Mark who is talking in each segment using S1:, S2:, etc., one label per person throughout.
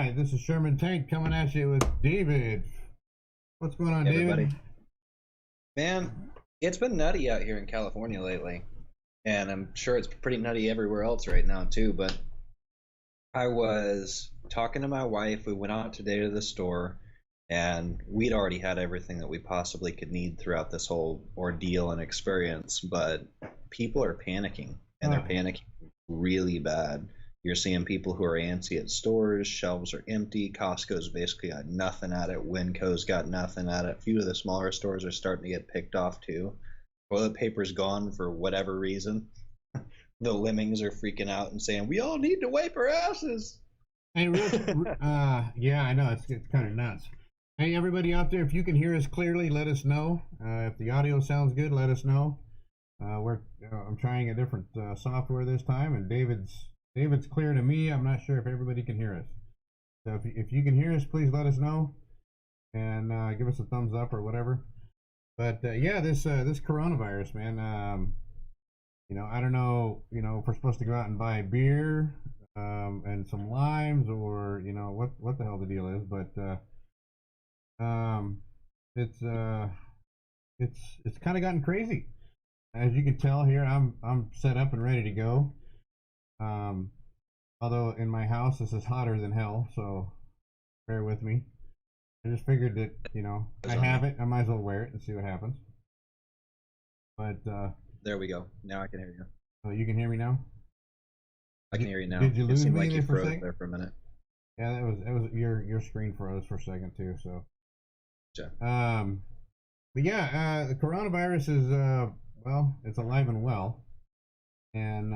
S1: right, this is Sherman Tank coming at you with David. What's going on,
S2: Hey,
S1: David?
S2: everybody. Man, it's been nutty out here in California lately, and I'm sure it's pretty nutty everywhere else right now too. But I was talking to my wife. We went out today to the store, and we'd already had everything that we possibly could need throughout this whole ordeal and experience. But people are panicking, and they're
S1: Oh,
S2: panicking really bad. You're seeing people who are antsy at stores. Shelves are empty. Costco's basically got nothing at it. Winco's got nothing at it. A few of the smaller stores are starting to get picked off too. Toilet paper's gone for whatever reason. The lemmings are freaking out and saying, "We all need to wipe our asses."
S1: hey, yeah, I know it's kind of nuts. Hey, everybody out there, if you can hear us clearly, let us know. If the audio sounds good, let us know. I'm trying a different software this time, and David's clear to me. I'm not sure if everybody can hear us. So if you can hear us, please let us know and give us a thumbs up or whatever. But yeah, this coronavirus, man. I don't know. If we're supposed to go out and buy beer and some limes, or what the hell the deal is. But um, it's uh, it's kind of gotten crazy. As you can tell here, I'm set up and ready to go. Um, Although in my house this is hotter than hell, so bear with me. I just figured that I
S2: On
S1: have
S2: me.
S1: it. I might as well wear it and see what happens. But
S2: There we go. Now I can hear you.
S1: oh, you can hear me now.
S2: I can
S1: Did,
S2: hear you now.
S1: did you
S2: It
S1: lose
S2: seemed
S1: me
S2: like you
S1: there for a
S2: froze
S1: second?
S2: there for a minute.
S1: Yeah, that was your screen froze for a second too. So
S2: Gotcha.
S1: but yeah, the coronavirus is well, it's alive and well, and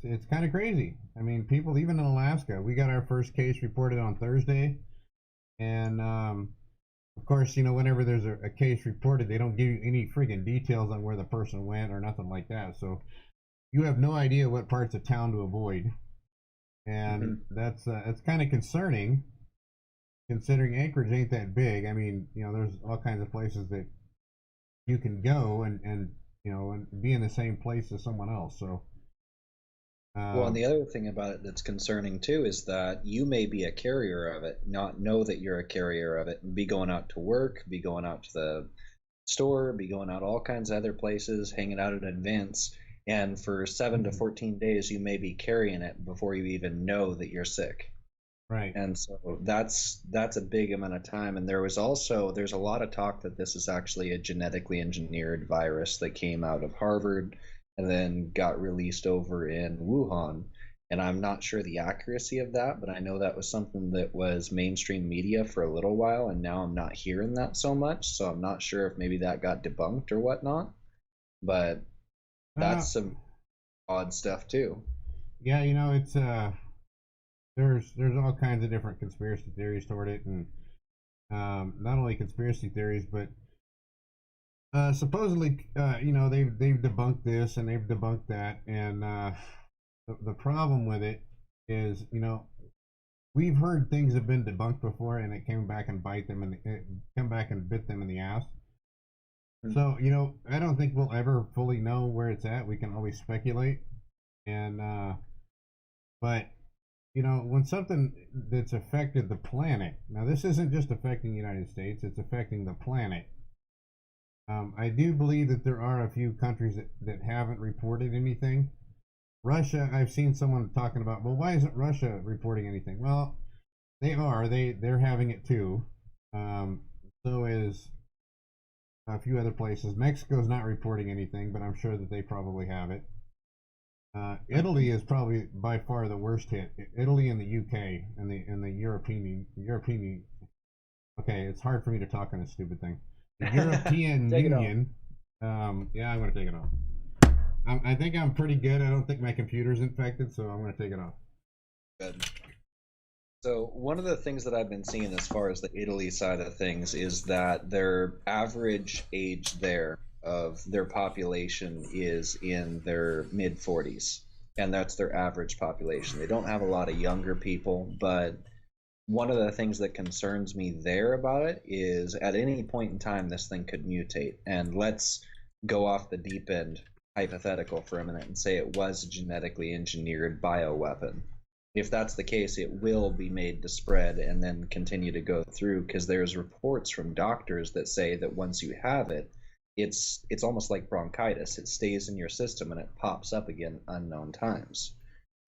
S1: it's kind of crazy. I mean, people even in Alaska, we got our first case reported on Thursday, and of course, whenever there's a case reported, they don't give you any freaking details on where the person went or nothing like that. So you have no idea what parts of town to avoid, and
S2: Hmm.
S1: that's kind of concerning, considering Anchorage ain't that big. I mean, there's all kinds of places that you can go and be in the same place as someone else. So
S2: Well, and
S1: um,
S2: the other thing about it that's concerning too is that you may be a carrier of it, not know that you're a carrier of it, and be going out to work, be going out to the store, be going out all kinds of other places, hanging out at events, and for 7 to 14 days you may be carrying it before you even know that you're sick.
S1: right.
S2: And so that's a big amount of time. And there's a lot of talk that this is actually a genetically engineered virus that came out of Harvard and then got released over in Wuhan. And I'm not sure the accuracy of that, but I know that was something that was mainstream media for a little while, and now I'm not hearing that so much. So I'm not sure if maybe that got debunked or whatnot. But
S1: Uh,
S2: that's some odd stuff too.
S1: yeah, it's there's all kinds of different conspiracy theories toward it, and not only conspiracy theories, but supposedly, they've debunked this and they've debunked that, and the problem with it is, we've heard things have been debunked before, and it came back and it come back and bit them in the ass. So, I don't think we'll ever fully know where it's at. We can always speculate, and but when something that's affected the planet, now this isn't just affecting the United States, it's affecting the planet. I do believe that there are a few countries that haven't reported anything. Russia, I've seen someone talking about, well, why isn't Russia reporting anything? Well, they are. They're having it too. Um, so is a few other places. Mexico's not reporting anything, but I'm sure that they probably have it. Italy is probably by far the worst hit. Italy and the UK and the European. Okay, it's hard for me to talk on this stupid thing. The European
S2: Take it off.
S1: Union. Yeah, I'm gonna take it off. I think I'm pretty good. I don't think my computer's infected, so I'm gonna take it off.
S2: Good. So one of the things that I've been seeing as far as the Italy side of things is that their average age there of their population is in their mid 40s, and that's their average population. They don't have a lot of younger people, but one of the things that concerns me there about it is at any point in time this thing could mutate. And let's go off the deep end hypothetical for a minute and say it was a genetically engineered bioweapon. if that's the case, it will be made to spread and then continue to go through, because there's reports from doctors that say that once you have it, it's almost like bronchitis. It stays in your system and it pops up again unknown times.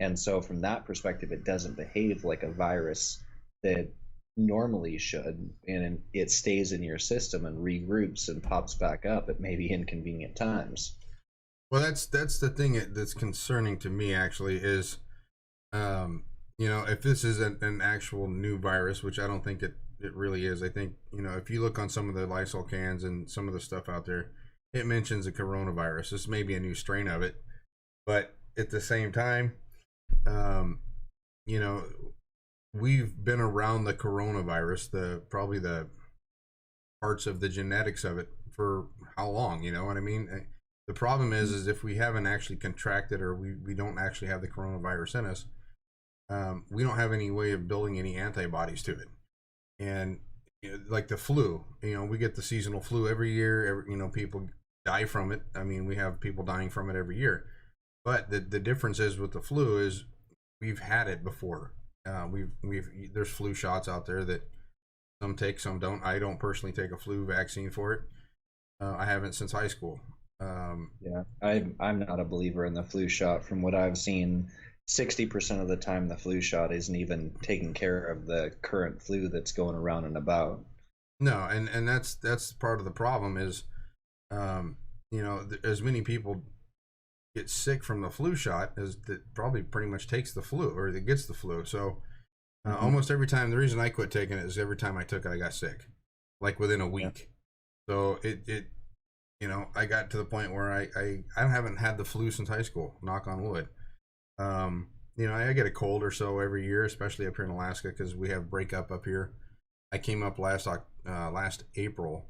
S2: And so from that perspective, it doesn't behave like a virus that normally should, and it stays in your system and regroups and pops back up at maybe inconvenient times.
S3: Well, that's the thing that's concerning to me actually is, if this is an actual new virus, which I don't think it really is. I think, if you look on some of the Lysol cans and some of the stuff out there, it mentions a coronavirus. This may be a new strain of it, but at the same time, um, you know, we've been around the coronavirus, probably the parts of the genetics of it for how long? You know what I mean? The problem is if we haven't actually contracted, or we don't actually have the coronavirus in us, we don't have any way of building any antibodies to it. And like the flu, we get the seasonal flu every year. People die from it. I mean, we have people dying from it every year. But the difference is with the flu is we've had it before. There's flu shots out there that some take, some don't. I don't personally take a flu vaccine for it. I haven't since high school.
S2: Yeah, I'm not a believer in the flu shot. From what I've seen, 60% of the time the flu shot isn't even taking care of the current flu that's going around and about.
S3: No, and that's part of the problem is, as many people get sick from the flu shot as that probably pretty much takes the flu or that gets the flu. So almost every time, the reason I quit taking it is every time I took it, I got sick, like within a week. Yeah. So I got to the point where I haven't had the flu since high school, knock on wood. I get a cold or so every year, especially up here in Alaska, because we have breakup up here. I came up last April,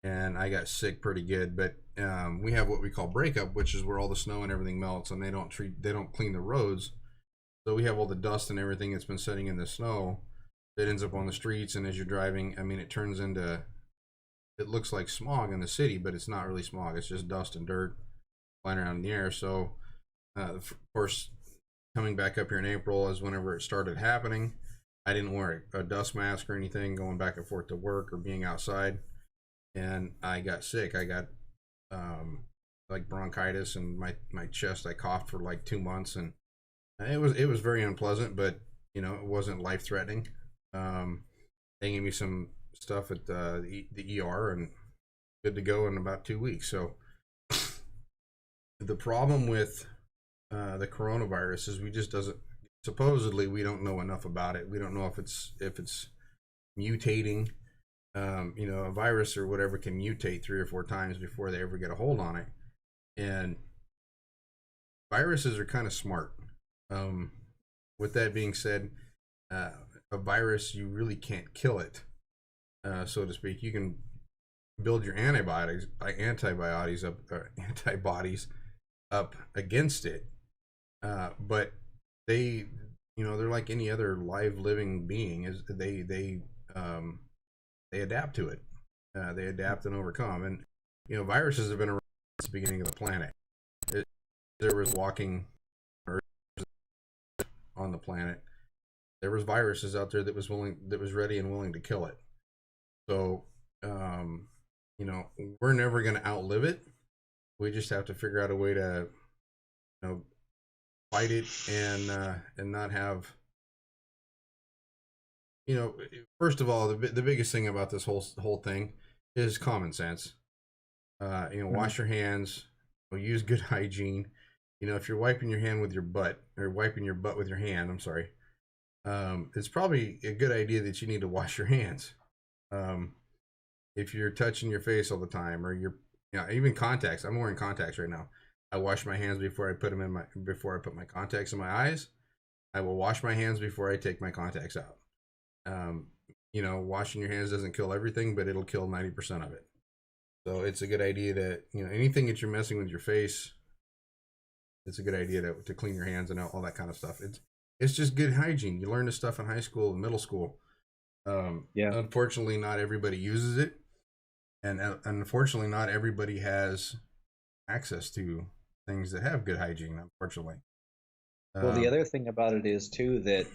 S3: and I got sick pretty good. But we have what we call breakup, which is where all the snow and everything melts, and they don't clean the roads. So we have all the dust and everything that's been sitting in the snow that ends up on the streets. And as you're driving, I mean, it looks like smog in the city, but it's not really smog. It's just dust and dirt flying around in the air. So, of course, coming back up here in April is whenever it started happening. I didn't wear a dust mask or anything going back and forth to work or being outside. And I got sick. I got like bronchitis, and my chest, I coughed for like 2 months, and it was very unpleasant, but it wasn't life threatening. They gave me some stuff at the ER and good to go in about 2 weeks. So the problem with the coronavirus is supposedly we don't know enough about it. We don't know if it's mutating. A virus or whatever can mutate 3 or 4 times before they ever get a hold on it. And viruses are kind of smart. With that being said, a virus, you really can't kill it, so to speak. You can build your antibodies up against it, but they're like any other live living being. Is they adapt to it. They adapt and overcome. And viruses have been around since the beginning of the planet. There was walking on the planet. There was viruses out there that was ready and willing to kill it. So, we're never going to outlive it. We just have to figure out a way to, fight it and not have. First of all, the biggest thing about this whole thing is common sense. Wash your hands. Use good hygiene. If you're wiping your hand with your butt, or wiping your butt with your hand, I'm sorry, it's probably a good idea that you need to wash your hands. If you're touching your face all the time, or even contacts. I'm wearing contacts right now. I wash my hands before I put my contacts in my eyes. I will wash my hands before I take my contacts out. Washing your hands doesn't kill everything, but it'll kill 90% of it. So it's a good idea to, anything that you're messing with your face, it's a good idea to clean your hands and all that kind of stuff. It's just good hygiene. You learn this stuff in high school and middle school. Unfortunately, not everybody uses it. And unfortunately, not everybody has access to things that have good hygiene, unfortunately.
S2: Well, the other thing about it is too that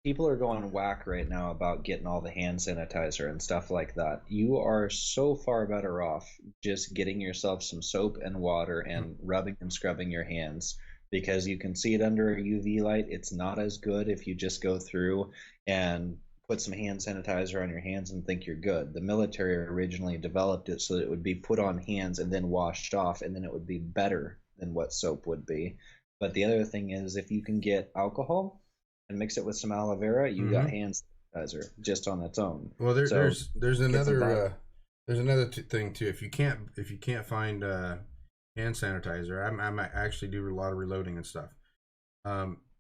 S2: people are going whack right now about getting all the hand sanitizer and stuff like that. You are so far better off just getting yourself some soap and water and rubbing and scrubbing your hands, because you can see it under a UV light. It's not as good if you just go through and put some hand sanitizer on your hands and think you're good. The military originally developed it so that it would be put on hands and then washed off, and then it would be better than what soap would be. But the other thing is, if you can get alcohol and mix it with some aloe vera, you got hand sanitizer just on its own.
S3: Well,
S2: So
S3: there's
S2: get some
S3: another thing too. If you can't find hand sanitizer, I actually do a lot of reloading and stuff.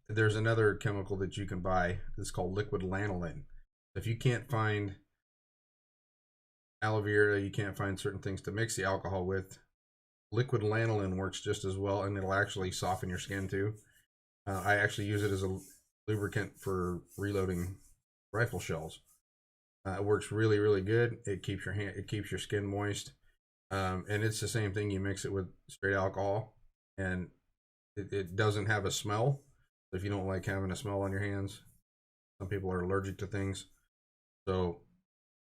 S3: There's another chemical that you can buy. It's called liquid lanolin. If you can't find aloe vera, you can't find certain things to mix the alcohol with, liquid lanolin works just as well, and it'll actually soften your skin too. I actually use it as a lubricant for reloading rifle shells. It works really, really good. It keeps your skin moist, and it's the same thing. You mix it with straight alcohol, and it doesn't have a smell. If you don't like having a smell on your hands, some people are allergic to things, so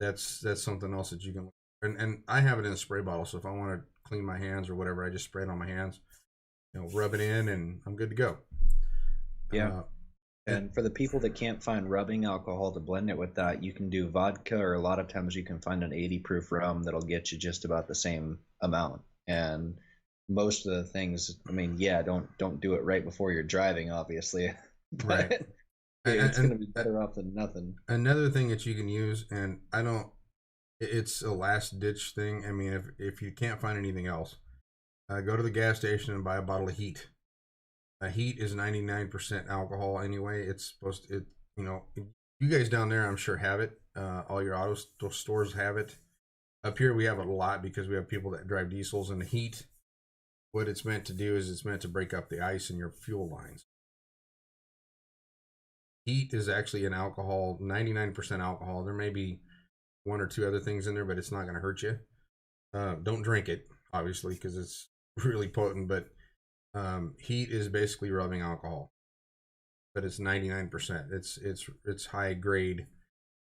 S3: that's something else that you can. And I have it in a spray bottle, so if I want to clean my hands or whatever, I just spray it on my hands, rub it in, and I'm good to go.
S2: Yeah. And for the people that can't find rubbing alcohol to blend it with that, you can do vodka, or a lot of times you can find an 80 proof rum that'll get you just about the same amount. And most of the things, I mean, yeah, don't do it right before you're driving, obviously. But
S3: Right.
S2: it's going to be better off than nothing.
S3: Another thing that you can use, and it's a last ditch thing. I mean, if you can't find anything else, go to the gas station and buy a bottle of Heat. Heat is 99% alcohol anyway. It's supposed to, you guys down there, I'm sure, have it. All your auto stores have it. Up here, we have it a lot because we have people that drive diesels, and the Heat, what it's meant to do is it's meant to break up the ice in your fuel lines. Heat is actually an alcohol, 99% alcohol. There may be one or two other things in there, but it's not going to hurt you. Don't drink it, obviously, because it's really potent, but Heat is basically rubbing alcohol, but it's 99%. It's high grade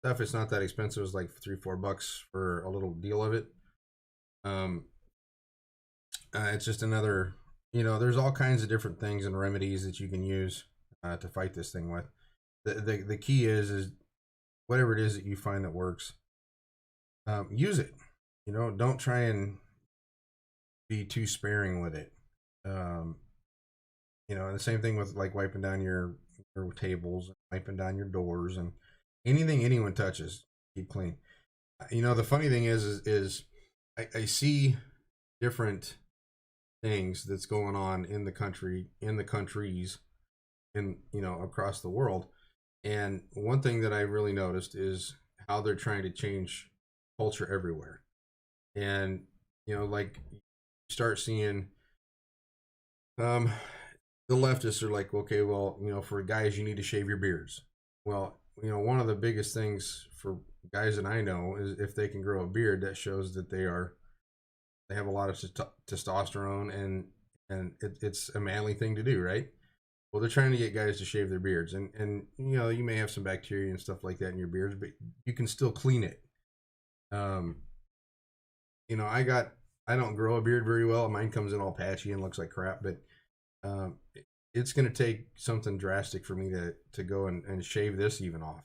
S3: stuff. It's not that expensive. It's like $3-4 for a little deal of it. It's just another, there's all kinds of different things and remedies that you can use to fight this thing with. The key is whatever it is that you find that works, use it. Don't try and be too sparing with it. And the same thing with like wiping down your tables, wiping down your doors, and anything anyone touches, keep clean. The funny thing is I see different things that's going on in the countries, across the world. And one thing that I really noticed is how they're trying to change culture everywhere. And, like you start seeing, the leftists are like, okay, well, for guys, you need to shave your beards. Well, one of the biggest things for guys that I know is if they can grow a beard, that shows that they have a lot of testosterone, and it's a manly thing to do, right? Well, they're trying to get guys to shave their beards, and you may have some bacteria and stuff like that in your beards, but you can still clean it. I don't grow a beard very well. Mine comes in all patchy and looks like crap, but it's going to take something drastic for me to go and shave this even off.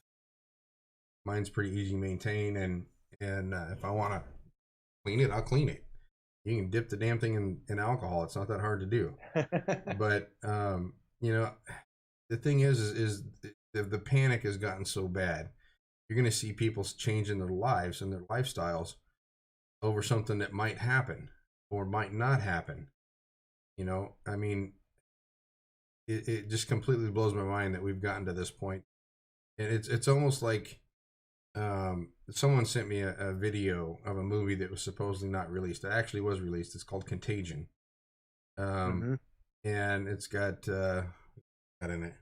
S3: Mine's pretty easy to maintain, and if I want to clean it, I'll clean it. You can dip the damn thing in alcohol. It's not that hard to do. But the thing is the panic has gotten so bad. You're going to see people changing their lives and their lifestyles over something that might happen or might not happen. I mean, it just completely blows my mind that we've gotten to this point. And it's almost like someone sent me a video of a movie that was supposedly not released. It actually was released. It's called Contagion. And it's got in it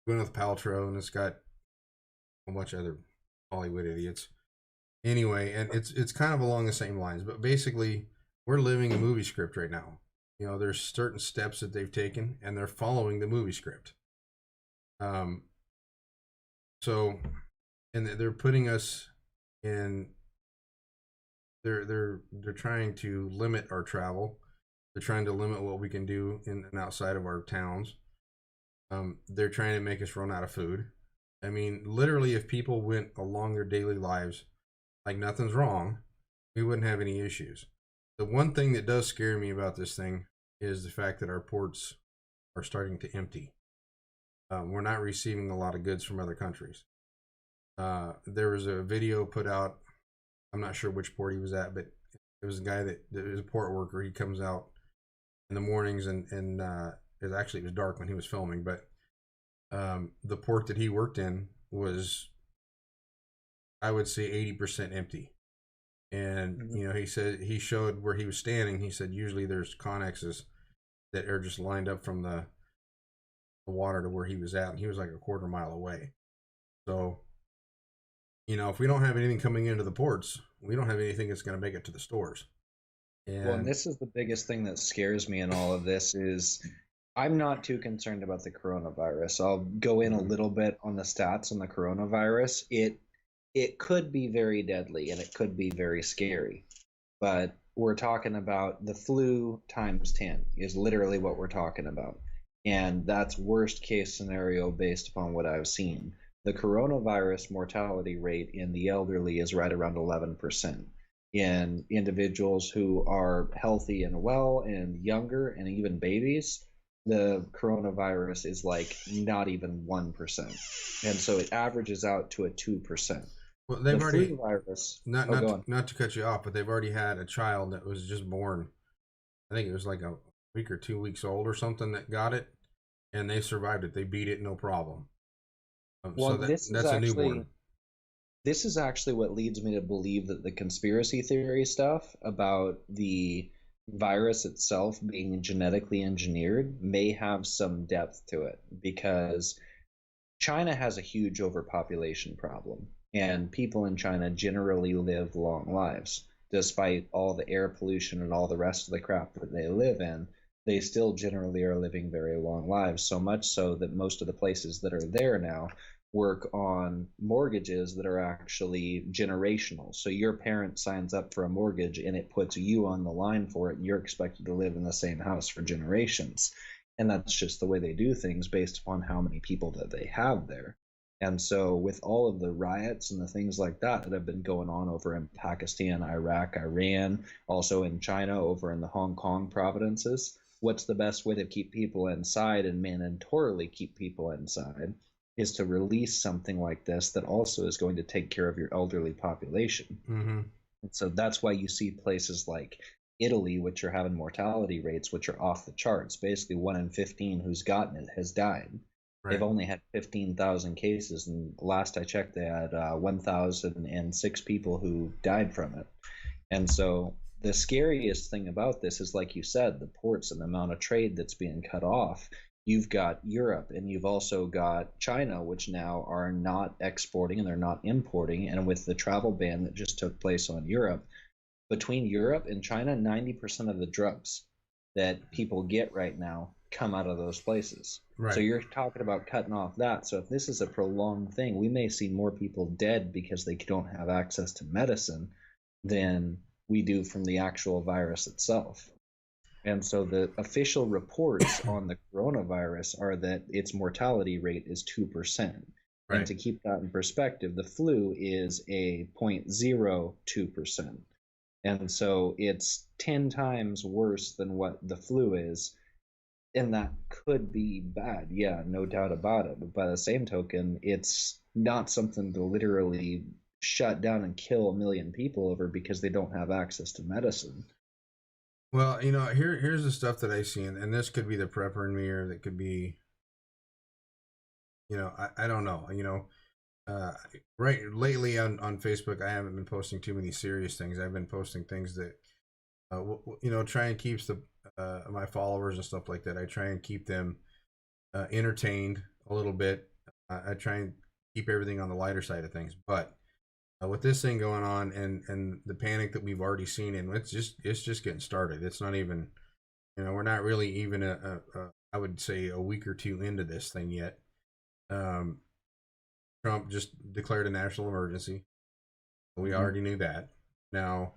S3: Gwyneth Paltrow, and it's got a bunch of other Hollywood idiots. Anyway, and it's kind of along the same lines, but basically we're living a movie script right now. You know, there's certain steps that they've taken, and they're following the movie script. Um, so, and they're putting us in. They're trying to limit our travel. They're trying to limit what we can do in and outside of our towns. They're trying to make us run out of food. I mean, literally, if people went along their daily lives like nothing's wrong, we wouldn't have any issues. The one thing that does scare me about this thing is the fact that our ports are starting to empty. We're not receiving a lot of goods from other countries. There was a video put out. I'm not sure which port he was at, but it was a guy that was a port worker. He comes out in the mornings, and it was dark when he was filming, but the port that he worked in was, I would say, 80% empty. And you know, he said, he showed where he was standing. He said usually there's connexes that are just lined up from the water to where he was at, and he was like a quarter mile away. So, you know, if we don't have anything coming into the ports, we don't have anything that's going to make it to the stores.
S2: And this is the biggest thing that scares me in all of this is I'm not too concerned about the coronavirus. I'll go in a little bit on the stats on the coronavirus. It could be very deadly and it could be very scary, but we're talking about the flu times 10 is literally what we're talking about. And that's worst case scenario based upon what I've seen. The coronavirus mortality rate in the elderly is right around 11%. In individuals who are healthy and well and younger and even babies, the coronavirus is like not even 1%. And so it averages out to a 2%.
S3: Well, they've already,
S2: virus,
S3: not to cut you off, but they've already had a child that was just born. I think it was like a week or 2 weeks old or something that got it, and they survived it. They beat it, no problem.
S2: Well, so that's a newborn. This is actually what leads me to believe that the conspiracy theory stuff about the virus itself being genetically engineered may have some depth to it, because China has a huge overpopulation problem, and people in China generally live long lives. Despite all the air pollution and all the rest of the crap that they live in, they still generally are living very long lives, so much so that most of the places that are there now work on mortgages that are actually generational. So your parent signs up for a mortgage and it puts you on the line for it. You're expected to live in the same house for generations. And that's just the way they do things based upon how many people that they have there. And so with all of the riots and the things like that that have been going on over in Pakistan, Iraq, Iran, also in China, over in the Hong Kong provinces, what's the best way to keep people inside and mandatorily keep people inside is to release something like this that also is going to take care of your elderly population.
S3: Mm-hmm.
S2: And so that's why you see places like Italy, which are having mortality rates which are off the charts. Basically, 1 in 15 who's gotten it has died. Right. They've only had 15,000 cases, and last I checked, they had 1,006 people who died from it. And so the scariest thing about this is, like you said, the ports and the amount of trade that's being cut off. You've got Europe, and you've also got China, which now are not exporting and they're not importing. And with the travel ban that just took place on Europe, between Europe and China, 90% of the drugs that people get right now come out of those places. Right. So you're talking about cutting off that. So if this is a prolonged thing, we may see more people dead because they don't have access to medicine than we do from the actual virus itself. And so the official reports on the coronavirus are that its mortality rate is 2%. Right. And to keep that in perspective, the flu is a 0.02%. And so it's 10 times worse than what the flu is. And that could be bad. Yeah, no doubt about it. But by the same token, it's not something to literally shut down and kill 1 million people over because they don't have access to medicine.
S3: Well, you know, here's the stuff that I see, and this could be the prepper in me, or that could be, you know, I don't know, you know, right lately on Facebook, I haven't been posting too many serious things. I've been posting things that, you know, try and keeps the my followers and stuff like that. I try and keep them entertained a little bit. I try and keep everything on the lighter side of things, but with this thing going on and the panic that we've already seen, and it's just getting started. It's not even We're not really even I would say a week or two into this thing yet. Um, Trump just declared a national emergency. We already knew that. Now,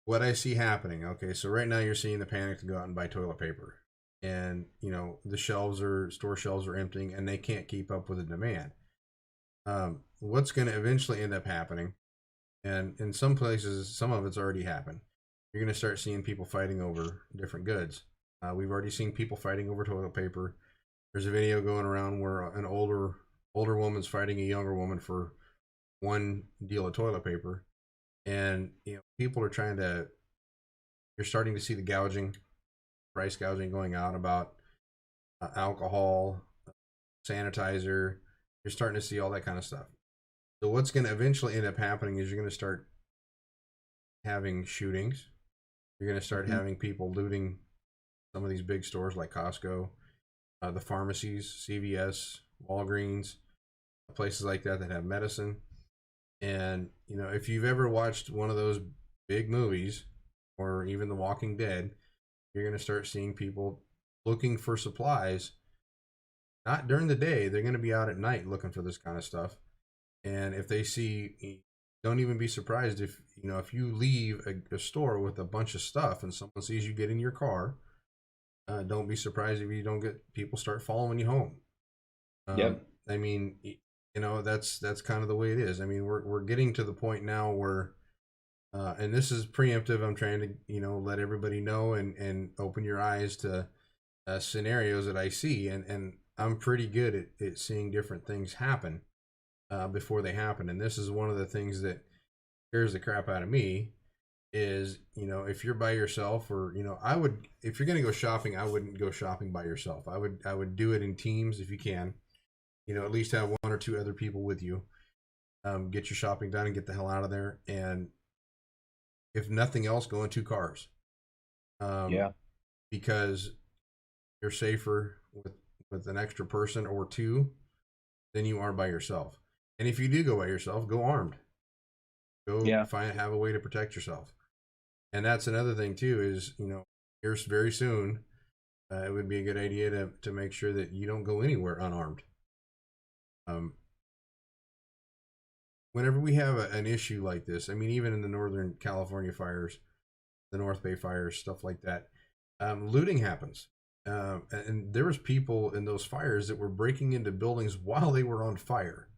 S3: what I see happening, okay, so right now you're seeing the panic to go out and buy toilet paper. And, the store shelves are emptying and they can't keep up with the demand. What's going to eventually end up happening, and in some places, some of it's already happened, you're going to start seeing people fighting over different goods. We've already seen people fighting over toilet paper. There's a video going around where an older woman's fighting a younger woman for one deal of toilet paper, and people are you're starting to see the price gouging going out about alcohol, sanitizer. You're starting to see all that kind of stuff. So what's going to eventually end up happening is you're going to start having shootings. You're going to start having people looting some of these big stores like Costco, the pharmacies, CVS, Walgreens, places like that have medicine. And, if you've ever watched one of those big movies or even The Walking Dead, you're going to start seeing people looking for supplies. Not during the day. They're going to be out at night looking for this kind of stuff. And if they see, don't even be surprised if you leave a store with a bunch of stuff and someone sees you get in your car. Don't be surprised if you don't get people start following you home.
S2: Yep.
S3: I mean, that's kind of the way it is. I mean, we're getting to the point now where, and this is preemptive. I'm trying to let everybody know and open your eyes to scenarios that I see, and I'm pretty good at seeing different things happen before they happen. And this is one of the things that scares the crap out of me is, if you're by yourself or, if you're going to go shopping, I wouldn't go shopping by yourself. I would do it in teams if you can, at least have one or two other people with you, get your shopping done and get the hell out of there. And if nothing else, go in two cars. Because you're safer with an extra person or two than you are by yourself. And if you do go by yourself, go armed. Go have a way to protect yourself. And that's another thing too is, here very soon, it would be a good idea to make sure that you don't go anywhere unarmed. Whenever we have an issue like this, I mean, even in the Northern California fires, the North Bay fires, stuff like that, looting happens. And there was people in those fires that were breaking into buildings while they were on fire.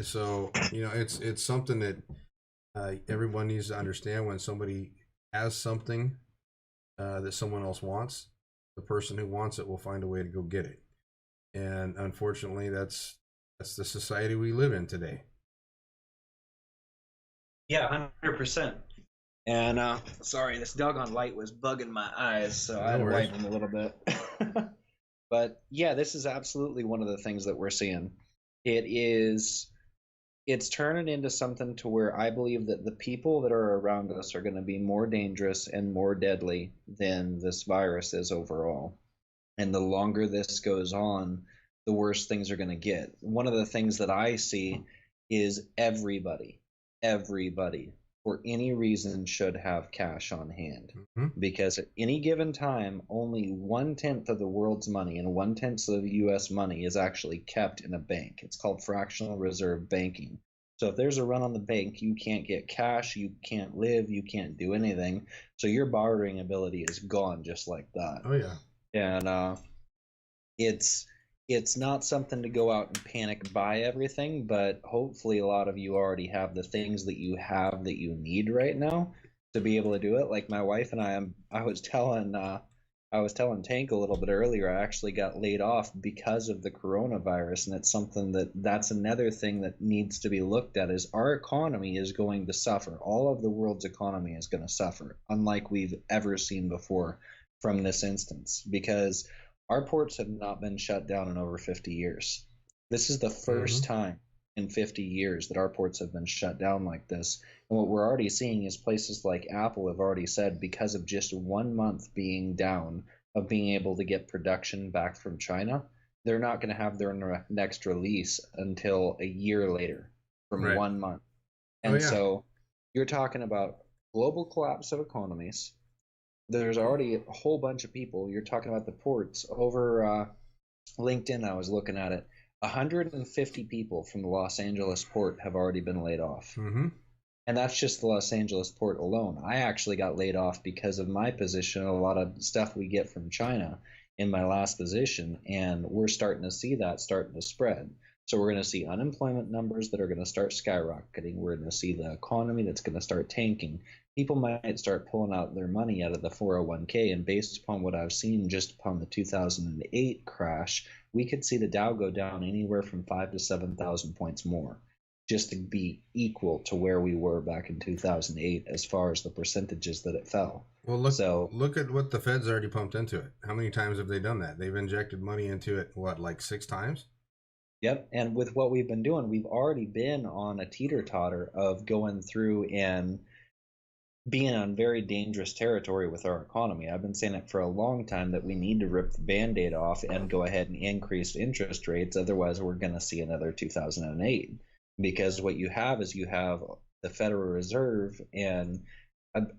S3: So, it's something that everyone needs to understand. When somebody has something that someone else wants, the person who wants it will find a way to go get it. And unfortunately, that's the society we live in today.
S2: Yeah, 100%. And sorry, this doggone light was bugging my eyes, so I had to wipe them a little bit. But yeah, this is absolutely one of the things that we're seeing. It's turning into something to where I believe that the people that are around us are going to be more dangerous and more deadly than this virus is overall. And the longer this goes on, the worse things are going to get. One of the things that I see is everybody, for any reason, should have cash on hand. Because at any given time, only 1/10 of the world's money and 1/10 of the U.S. money is actually kept in a bank. It's called fractional reserve banking. So if there's a run on the bank, you can't get cash, you can't live, you can't do anything. So your borrowing ability is gone just like that.
S3: Oh yeah.
S2: And it's not something to go out and panic buy everything, but hopefully a lot of you already have the things that you have that you need right now to be able to do it. Like my wife and I was telling Tank a little bit earlier, I actually got laid off because of the coronavirus, and it's something that's another thing that needs to be looked at is our economy is going to suffer. All of the world's economy is going to suffer, unlike we've ever seen before from this instance, because our ports have not been shut down in over 50 years. This is the first time in 50 years that our ports have been shut down like this. And what we're already seeing is places like Apple have already said, because of just 1 month being down of being able to get production back from China, they're not going to have their next release until a year later from 1 month. And so you're talking about global collapse of economies, there's already a whole bunch of people. You're talking about the ports over LinkedIn. I was looking at it. 150 people from the Los Angeles port have already been laid off.
S3: Mm-hmm.
S2: And that's just the Los Angeles port alone. I actually got laid off because of my position, a lot of stuff we get from China in my last position, and we're starting to see that starting to spread. So we're going to see unemployment numbers that are going to start skyrocketing. We're going to see the economy that's going to start tanking. People might start pulling out their money out of the 401k, and based upon what I've seen just upon the 2008 crash, we could see the Dow go down anywhere from 5 to 7,000 points more, just to be equal to where we were back in 2008 as far as the percentages that it fell.
S3: Well, look at what the Fed's already pumped into it. How many times have they done that? They've injected money into it, what, like 6 times?
S2: Yep. And with what we've been doing, we've already been on a teeter-totter of going through and being on very dangerous territory with our economy. I've been saying it for a long time that we need to rip the Band-Aid off and go ahead and increase interest rates. Otherwise, we're going to see another 2008. Because what you have is you have the Federal Reserve, and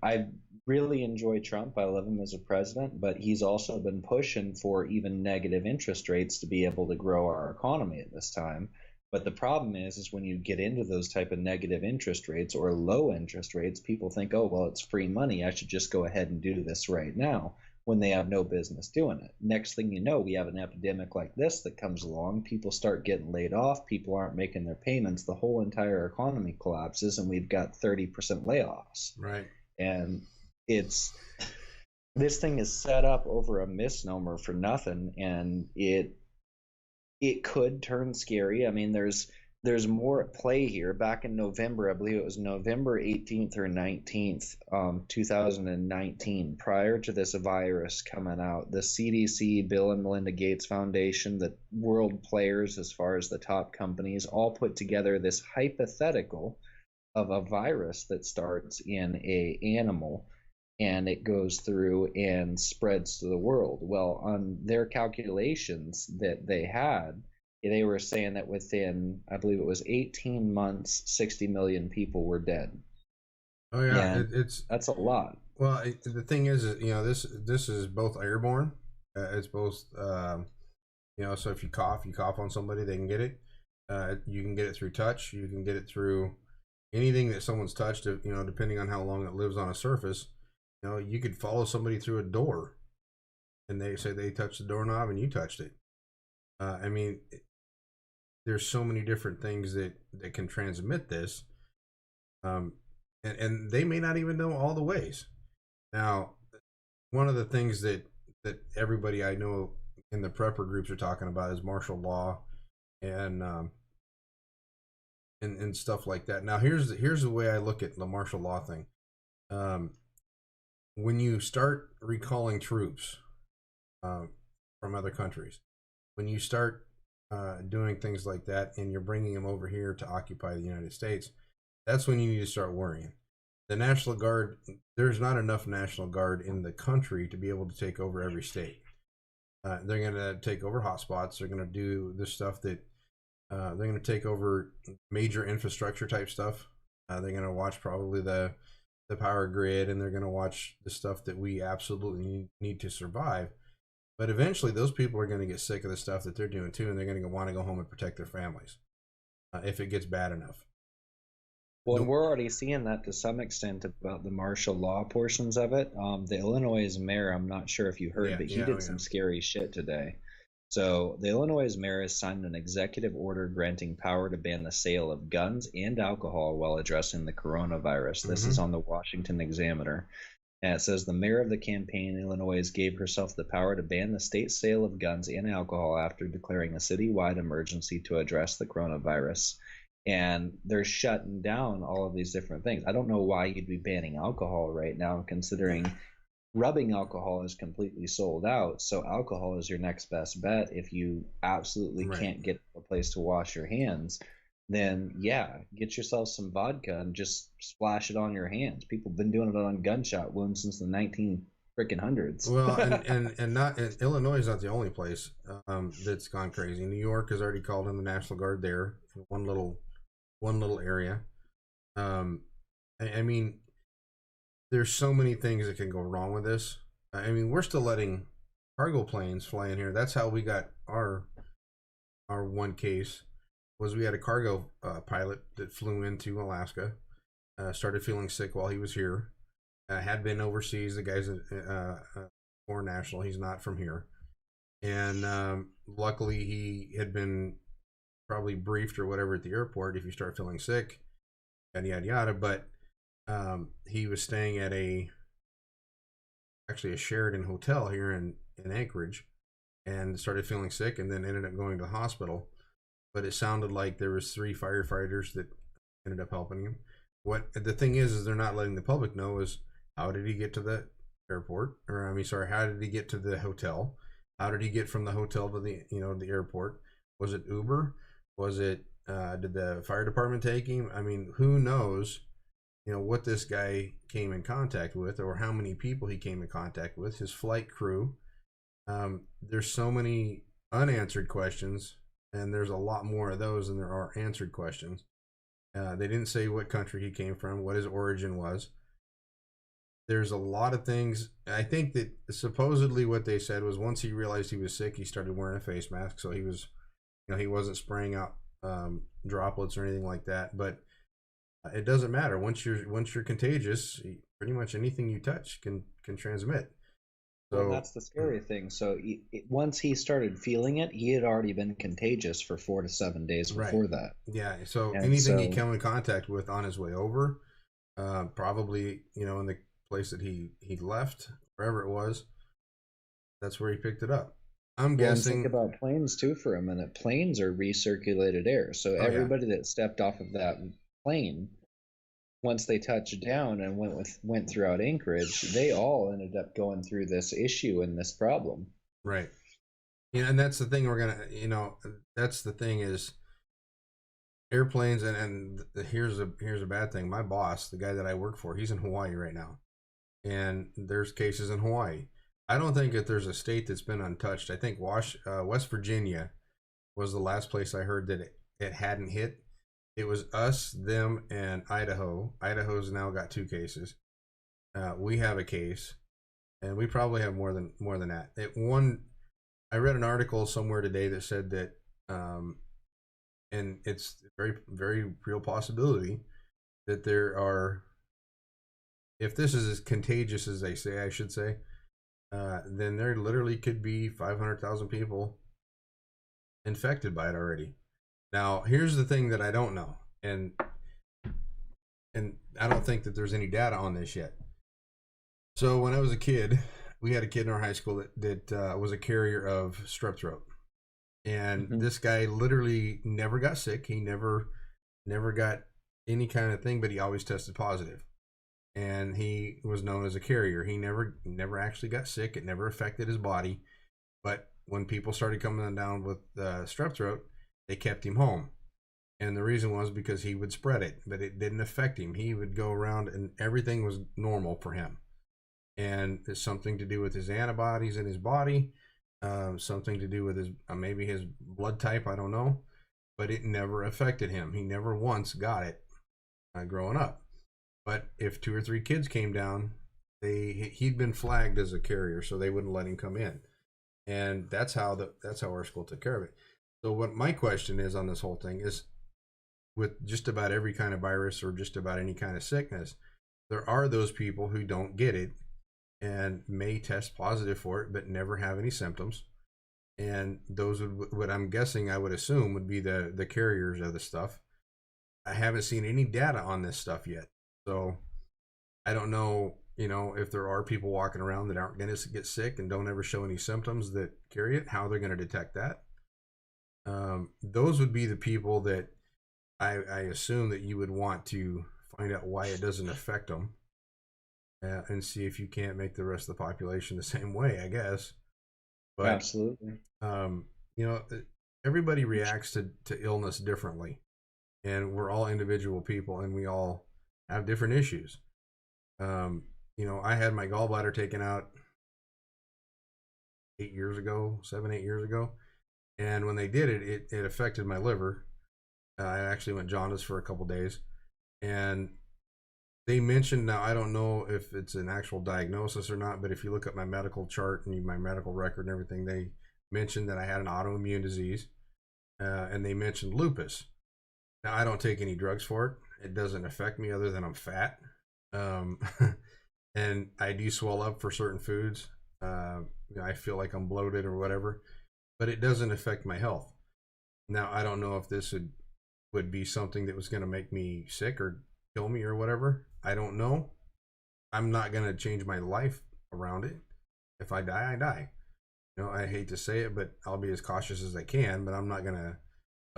S2: I really enjoy Trump. I love him as a president, but he's also been pushing for even negative interest rates to be able to grow our economy at this time. But the problem is when you get into those type of negative interest rates or low interest rates, people think, oh, well, it's free money. I should just go ahead and do this right now, when they have no business doing it. Next thing you know, we have an epidemic like this that comes along. People start getting laid off. People aren't making their payments. The whole entire economy collapses, and we've got 30% layoffs.
S3: Right.
S2: And this thing is set up over a misnomer for nothing, and it could turn scary. I mean, there's more at play here. Back in November, I believe it was November 18th or 19th, 2019, prior to this virus coming out, the CDC, Bill and Melinda Gates Foundation, the world players as far as the top companies, all put together this hypothetical of a virus that starts in a animal and it goes through and spreads to the world. Well, on their calculations that they had, they were saying that within, I believe it was 18 months, 60 million people were dead.
S3: Oh yeah,
S2: And that's a lot.
S3: Well, the thing is, this is both airborne. It's both, so if you cough on somebody, they can get it. You can get it through touch. You can get it through anything that someone's touched. Depending on how long it lives on a surface. You could follow somebody through a door, and they say they touched the doorknob and you touched it. There's so many different things that can transmit this, and they may not even know all the ways. Now, one of the things that everybody I know in the prepper groups are talking about is martial law, and stuff like that. Now, here's the way I look at the martial law thing. When you start recalling troops from other countries, when you start doing things like that, and you're bringing them over here to occupy the United States, that's when you need to start worrying. The National Guard, there's not enough National Guard in the country to be able to take over every state. They're going to take over hotspots. They're going to do this stuff that they're going to take over major infrastructure type stuff. They're going to watch probably the power grid, and they're going to watch the stuff that we absolutely need to survive. But eventually those people are going to get sick of the stuff that they're doing too, and they're going to want to go home and protect their families if it gets bad enough.
S2: Well, and we're already seeing that to some extent about the martial law portions of it. The Illinois mayor, I'm not sure if you heard, but he did some scary shit today. So the Illinois mayor has signed an executive order granting power to ban the sale of guns and alcohol while addressing the coronavirus. This is on the Washington Examiner. And it says the mayor of the campaign, Illinois, gave herself the power to ban the state sale of guns and alcohol after declaring a citywide emergency to address the coronavirus. And they're shutting down all of these different things. I don't know why you'd be banning alcohol right now, considering rubbing alcohol is completely sold out. So alcohol is your next best bet. If you absolutely can't get a place to wash your hands, then yeah, get yourself some vodka and just splash it on your hands. People have been doing it on gunshot wounds since the 1900s.
S3: Well, and Illinois is not the only place that's gone crazy. New York has already called in the National Guard there in one little area. I mean, there's so many things that can go wrong with this. I mean, we're still letting cargo planes fly in here. That's how we got our one case. Was we had a cargo pilot that flew into Alaska, started feeling sick while he was here. Had been overseas. The guy's a foreign national. He's not from here, and luckily he had been probably briefed or whatever at the airport. If you start feeling sick, yada yada yada. But he was staying at actually a Sheraton hotel here in Anchorage, and started feeling sick, and then ended up going to the hospital. But it sounded like there was 3 firefighters that ended up helping him. What the thing is they're not letting the public know is how did he get to the airport, or I mean, sorry, how did he get to the hotel? How did he get from the hotel to the airport? Was it Uber? Was it did the fire department take him? I mean, who knows? What this guy came in contact with, or how many people he came in contact with, his flight crew. There's so many unanswered questions, and there's a lot more of those than there are answered questions. They didn't say what country he came from, what his origin was. There's a lot of things. I think that supposedly what they said was once he realized he was sick, he started wearing a face mask, so he was, he wasn't spraying out droplets or anything like that. But it doesn't matter. Once you're contagious, pretty much anything you touch can transmit. So
S2: Well, that's the scary thing. So once he started feeling it, he had already been contagious for 4 to 7 days
S3: Right.
S2: before that.
S3: Yeah. So
S2: And
S3: anything he
S2: so-
S3: came in contact with on his way over, probably in the place that he left, wherever it was, that's where he picked it up. I'm
S2: Well, and
S3: guessing.
S2: think about planes too for a minute. Planes are recirculated air. So
S3: yeah.
S2: everybody that stepped off of that plane, once they touched down and went throughout Anchorage, they all ended up going through this issue and this problem.
S3: Right. And that's the thing that's the thing is airplanes and here's a bad thing. My boss, the guy that I work for, he's in Hawaii right now. And there's cases in Hawaii. I don't think that there's a state that's been untouched. I think West Virginia was the last place I heard that it hadn't hit. It was us, them, and Idaho. Idaho's now got 2 cases. We have a case, and we probably have more than that. I read an article somewhere today that said that, and it's a very, very real possibility that there are, if this is as contagious as they say, I should say, then there literally could be 500,000 people infected by it already. Now, here's the thing that I don't know, and I don't think that there's any data on this yet. So when I was a kid, we had a kid in our high school that was a carrier of strep throat, and this guy literally never got sick. He never got any kind of thing, but he always tested positive, and he was known as a carrier. He never actually got sick. It never affected his body, but when people started coming down with strep throat, they kept him home. And the reason was because he would spread it, but it didn't affect him. He would go around and everything was normal for him. And it's something to do with his antibodies in his body, something to do with his maybe his blood type, I don't know. But it never affected him. He never once got it growing up. But if 2 or 3 kids came down, he'd been flagged as a carrier, so they wouldn't let him come in. And that's how our school took care of it. So what my question is on this whole thing is, with just about every kind of virus or just about any kind of sickness, there are those people who don't get it and may test positive for it but never have any symptoms. And those what I'm guessing, I would assume, would be the carriers of the stuff. I haven't seen any data on this stuff yet. So I don't know, if there are people walking around that aren't going to get sick and don't ever show any symptoms that carry it, how they're going to detect that. Those would be the people that I assume that you would want to find out why it doesn't affect them, and see if you can't make the rest of the population the same way, I guess. But
S2: Absolutely.
S3: Everybody reacts to illness differently, and we're all individual people, and we all have different issues. I had my gallbladder taken out 7, 8 years ago. And when they did it, it affected my liver. I actually went jaundice for a couple days. And They mentioned, now I don't know if it's an actual diagnosis or not, but if you look at my medical chart and my medical record and everything, they mentioned that I had an autoimmune disease, and they mentioned lupus. Now I don't take any drugs for it. It doesn't affect me other than I'm fat, um, and I do swell up for certain foods. I feel like I'm bloated or whatever, but it doesn't affect my health. Now I don't know if this would be something that was going to make me sick or kill me or whatever. I don't know. I'm not going to change my life around it. If I die, I die. I hate to say it, but I'll be as cautious as I can, but I'm not going to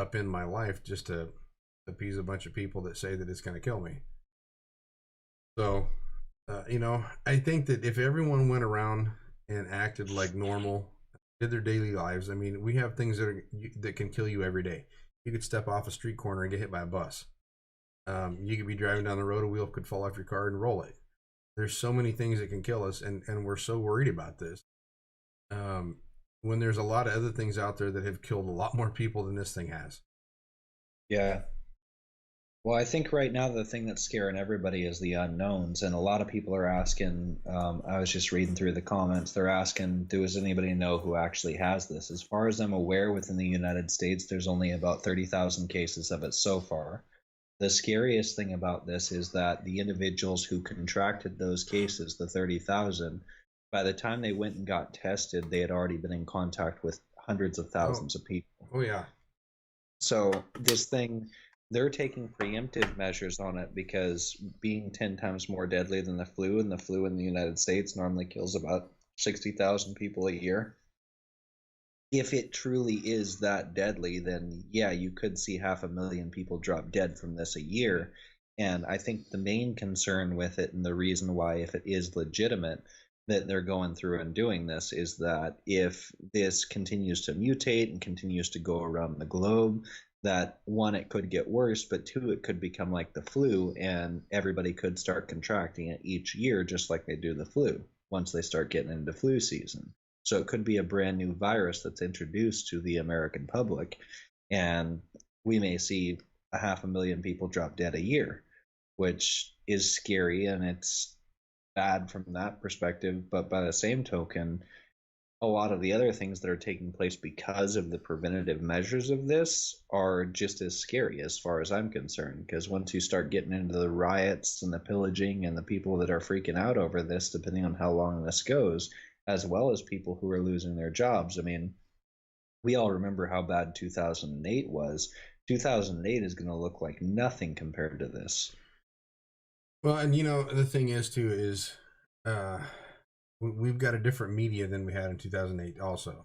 S3: upend my life just to appease a bunch of people that say that it's going to kill me. So, I think that if everyone went around and acted like normal, did their daily lives, I mean, we have things that can kill you every day. You could step off a street corner and get hit by a bus. You could be driving down the road, a wheel could fall off your car and roll it. There's so many things that can kill us, and we're so worried about this. When there's a lot of other things out there that have killed a lot more people than this thing has.
S2: Yeah. Well, I think right now the thing that's scaring everybody is the unknowns, and a lot of people are asking. I was just reading through the comments. They're asking, does anybody know who actually has this? As far as I'm aware, within the United States, there's only about 30,000 cases of it so far. The scariest thing about this is that the individuals who contracted those cases, the 30,000, by the time they went and got tested, they had already been in contact with hundreds of thousands of people.
S3: Oh, yeah.
S2: So this thing, they're taking preemptive measures on it because being 10 times more deadly than the flu, and the flu in the United States normally kills about 60,000 people a year. If it truly is that deadly, then yeah, you could see 500,000 people drop dead from this a year. And I think the main concern with it, and the reason why, if it is legitimate, that they're going through and doing this, is that if this continues to mutate and continues to go around the globe, that one, it could get worse, but two, it could become like the flu and everybody could start contracting it each year, just like they do the flu once they start getting into flu season. So it could be a brand new virus that's introduced to the American public, and we may see 500,000 people drop dead a year, which is scary, and it's bad from that perspective. But by the same token, a lot of the other things that are taking place because of the preventative measures of this are just as scary as far as I'm concerned, because once you start getting into the riots and the pillaging and the people that are freaking out over this, depending on how long this goes, as well as people who are losing their jobs. I mean, we all remember how bad 2008 was. 2008 is going to look like nothing compared to this.
S3: Well, and the thing is too is we've got a different media than we had in 2008 also.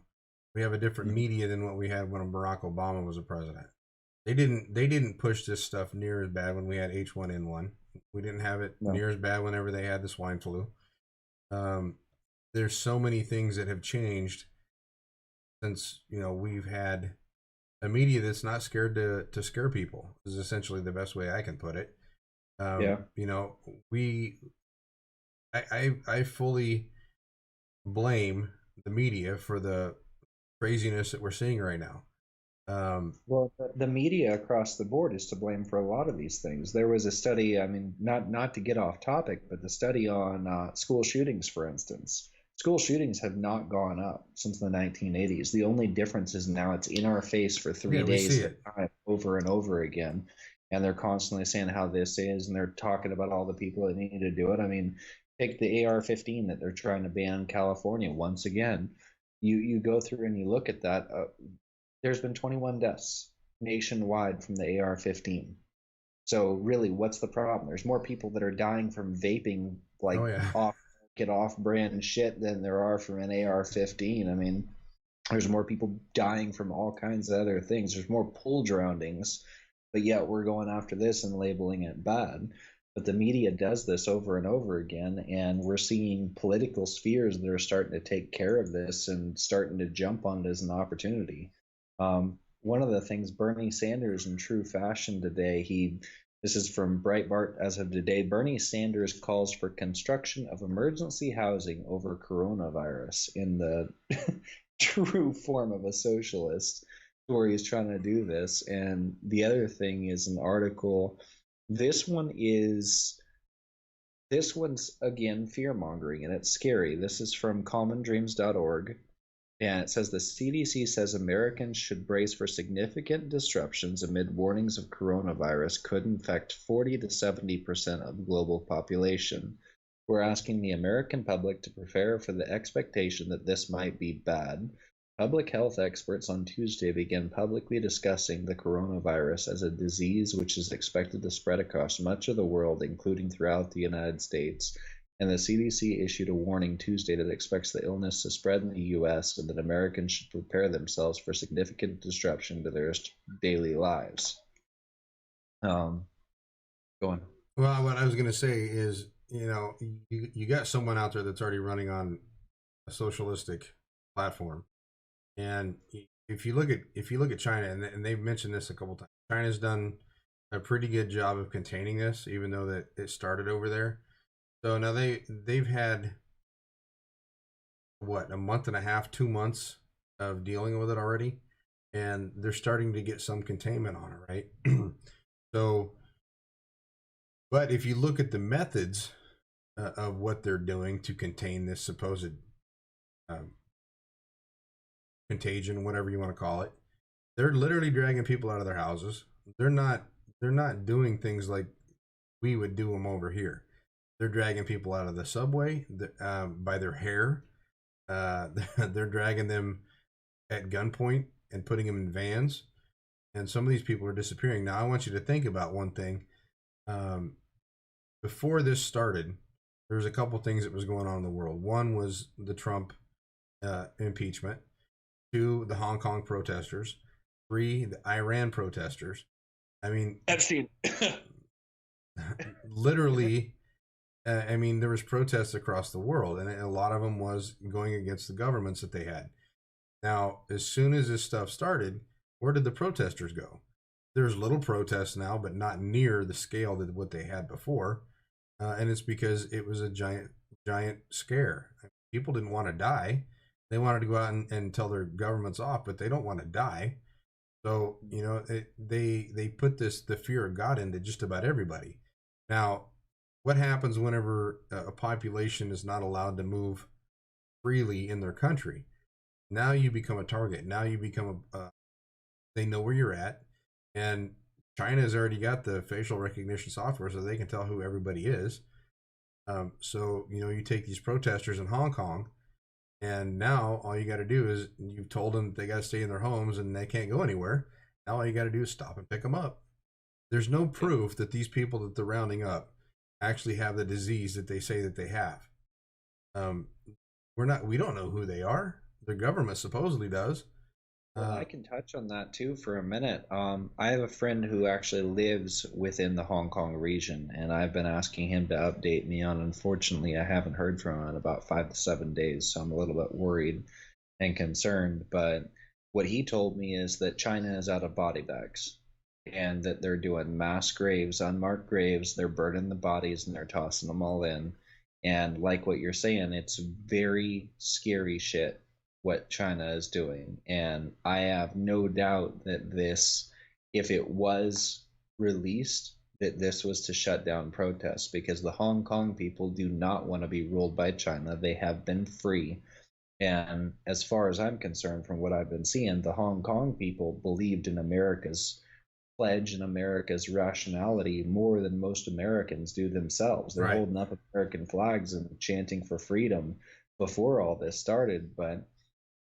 S3: We have a different media than what we had when Barack Obama was a president. They didn't push this stuff near as bad when we had H1N1. We didn't have it near as bad whenever they had the swine flu. There's so many things that have changed since we've had a media that's not scared to scare people, is essentially the best way I can put it. I fully blame the media for the craziness that we're seeing right now.
S2: Well, the media across the board is to blame for a lot of these things. There was a study, I mean, not to get off topic, but the study on school shootings, for instance. School shootings have not gone up since the 1980s. The only difference is now it's in our face for 3 days at a time, over and over again. And they're constantly saying how this is, and they're talking about all the people that need to do it. I mean, take the AR-15 that they're trying to ban in California once again. You go through and you look at that. There's been 21 deaths nationwide from the AR-15. So really, what's the problem? There's more people that are dying from vaping, like off-brand shit, than there are from an AR-15. I mean, there's more people dying from all kinds of other things. There's more pool drownings, but yet we're going after this and labeling it bad. But the media does this over and over again, and we're seeing political spheres that are starting to take care of this and starting to jump on it as an opportunity. One of the things Bernie Sanders, in true fashion today, this is from Breitbart as of today, Bernie Sanders calls for construction of emergency housing over coronavirus, in the true form of a socialist, where he's trying to do this. And the other thing is an article. This one is This one's again fear mongering, and it's scary. This is from commondreams.org. And it says the CDC says Americans should brace for significant disruptions amid warnings of coronavirus could infect 40 to 70% of the global population. We're asking the American public to prepare for the expectation that this might be bad. Public health experts on Tuesday began publicly discussing the coronavirus as a disease which is expected to spread across much of the world, including throughout the United States. And the CDC issued a warning Tuesday that expects the illness to spread in the U.S. and that Americans should prepare themselves for significant disruption to their daily lives. Go on.
S3: Well, what I was going to say is, you got someone out there that's already running on a socialistic platform, and if you look at China, and they've mentioned this a couple times, China's done a pretty good job of containing this, even though that it started over there. So now they've had what, a month and a half, 2 months of dealing with it already, and they're starting to get some containment on it, right? So, but if you look at the methods of what they're doing to contain this supposed contagion, whatever you want to call it, they're literally dragging people out of their houses. They're not doing things like we would do them over here. They're dragging people out of the subway by their hair. They're dragging them at gunpoint and putting them in vans. And some of these people are disappearing. Now, I want you to think about one thing. Before this started, there was a couple things that was going on in the world. One was the Trump impeachment. 2, the Hong Kong protesters. 3, the Iran protesters. I mean,
S2: Epstein.
S3: Literally, there was protests across the world, and a lot of them was going against the governments that they had. Now, as soon as this stuff started, where did the protesters go? There's little protests now, but not near the scale that what they had before, and it's because it was a giant scare. People didn't want to die; they wanted to go out and tell their governments off, but they don't want to die. So they put the fear of God into just about everybody. Now, what happens whenever a population is not allowed to move freely in their country? Now you become a target. Now you become they know where you're at, and China's already got the facial recognition software, so they can tell who everybody is. So you take these protesters in Hong Kong, and now all you got to do is, you've told them they got to stay in their homes and they can't go anywhere. Now all you got to do is stop and pick them up. There's no proof that these people that they're rounding up actually have the disease that they say that they have. We don't know who they are. The government supposedly does.
S2: Well, I can touch on that too for a minute. I have a friend who actually lives within the Hong Kong region, and I've been asking him to update me on. Unfortunately, I haven't heard from him in about 5 to 7 days, so I'm a little bit worried and concerned. But what he told me is that China is out of body bags, and that they're doing mass graves, unmarked graves. They're burning the bodies and they're tossing them all in. And like what you're saying, it's very scary shit what China is doing. And I have no doubt that this, if it was released, that this was to shut down protests, because the Hong Kong people do not want to be ruled by China. They have been free. And as far as I'm concerned, from what I've been seeing, the Hong Kong people believed in America's pledge and America's rationality more than most Americans do themselves. They're
S3: Right.
S2: holding up American flags and chanting for freedom before all this started. But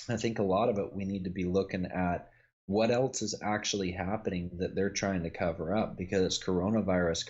S2: I think a lot of it, we need to be looking at what else is actually happening that they're trying to cover up, because it's coronavirus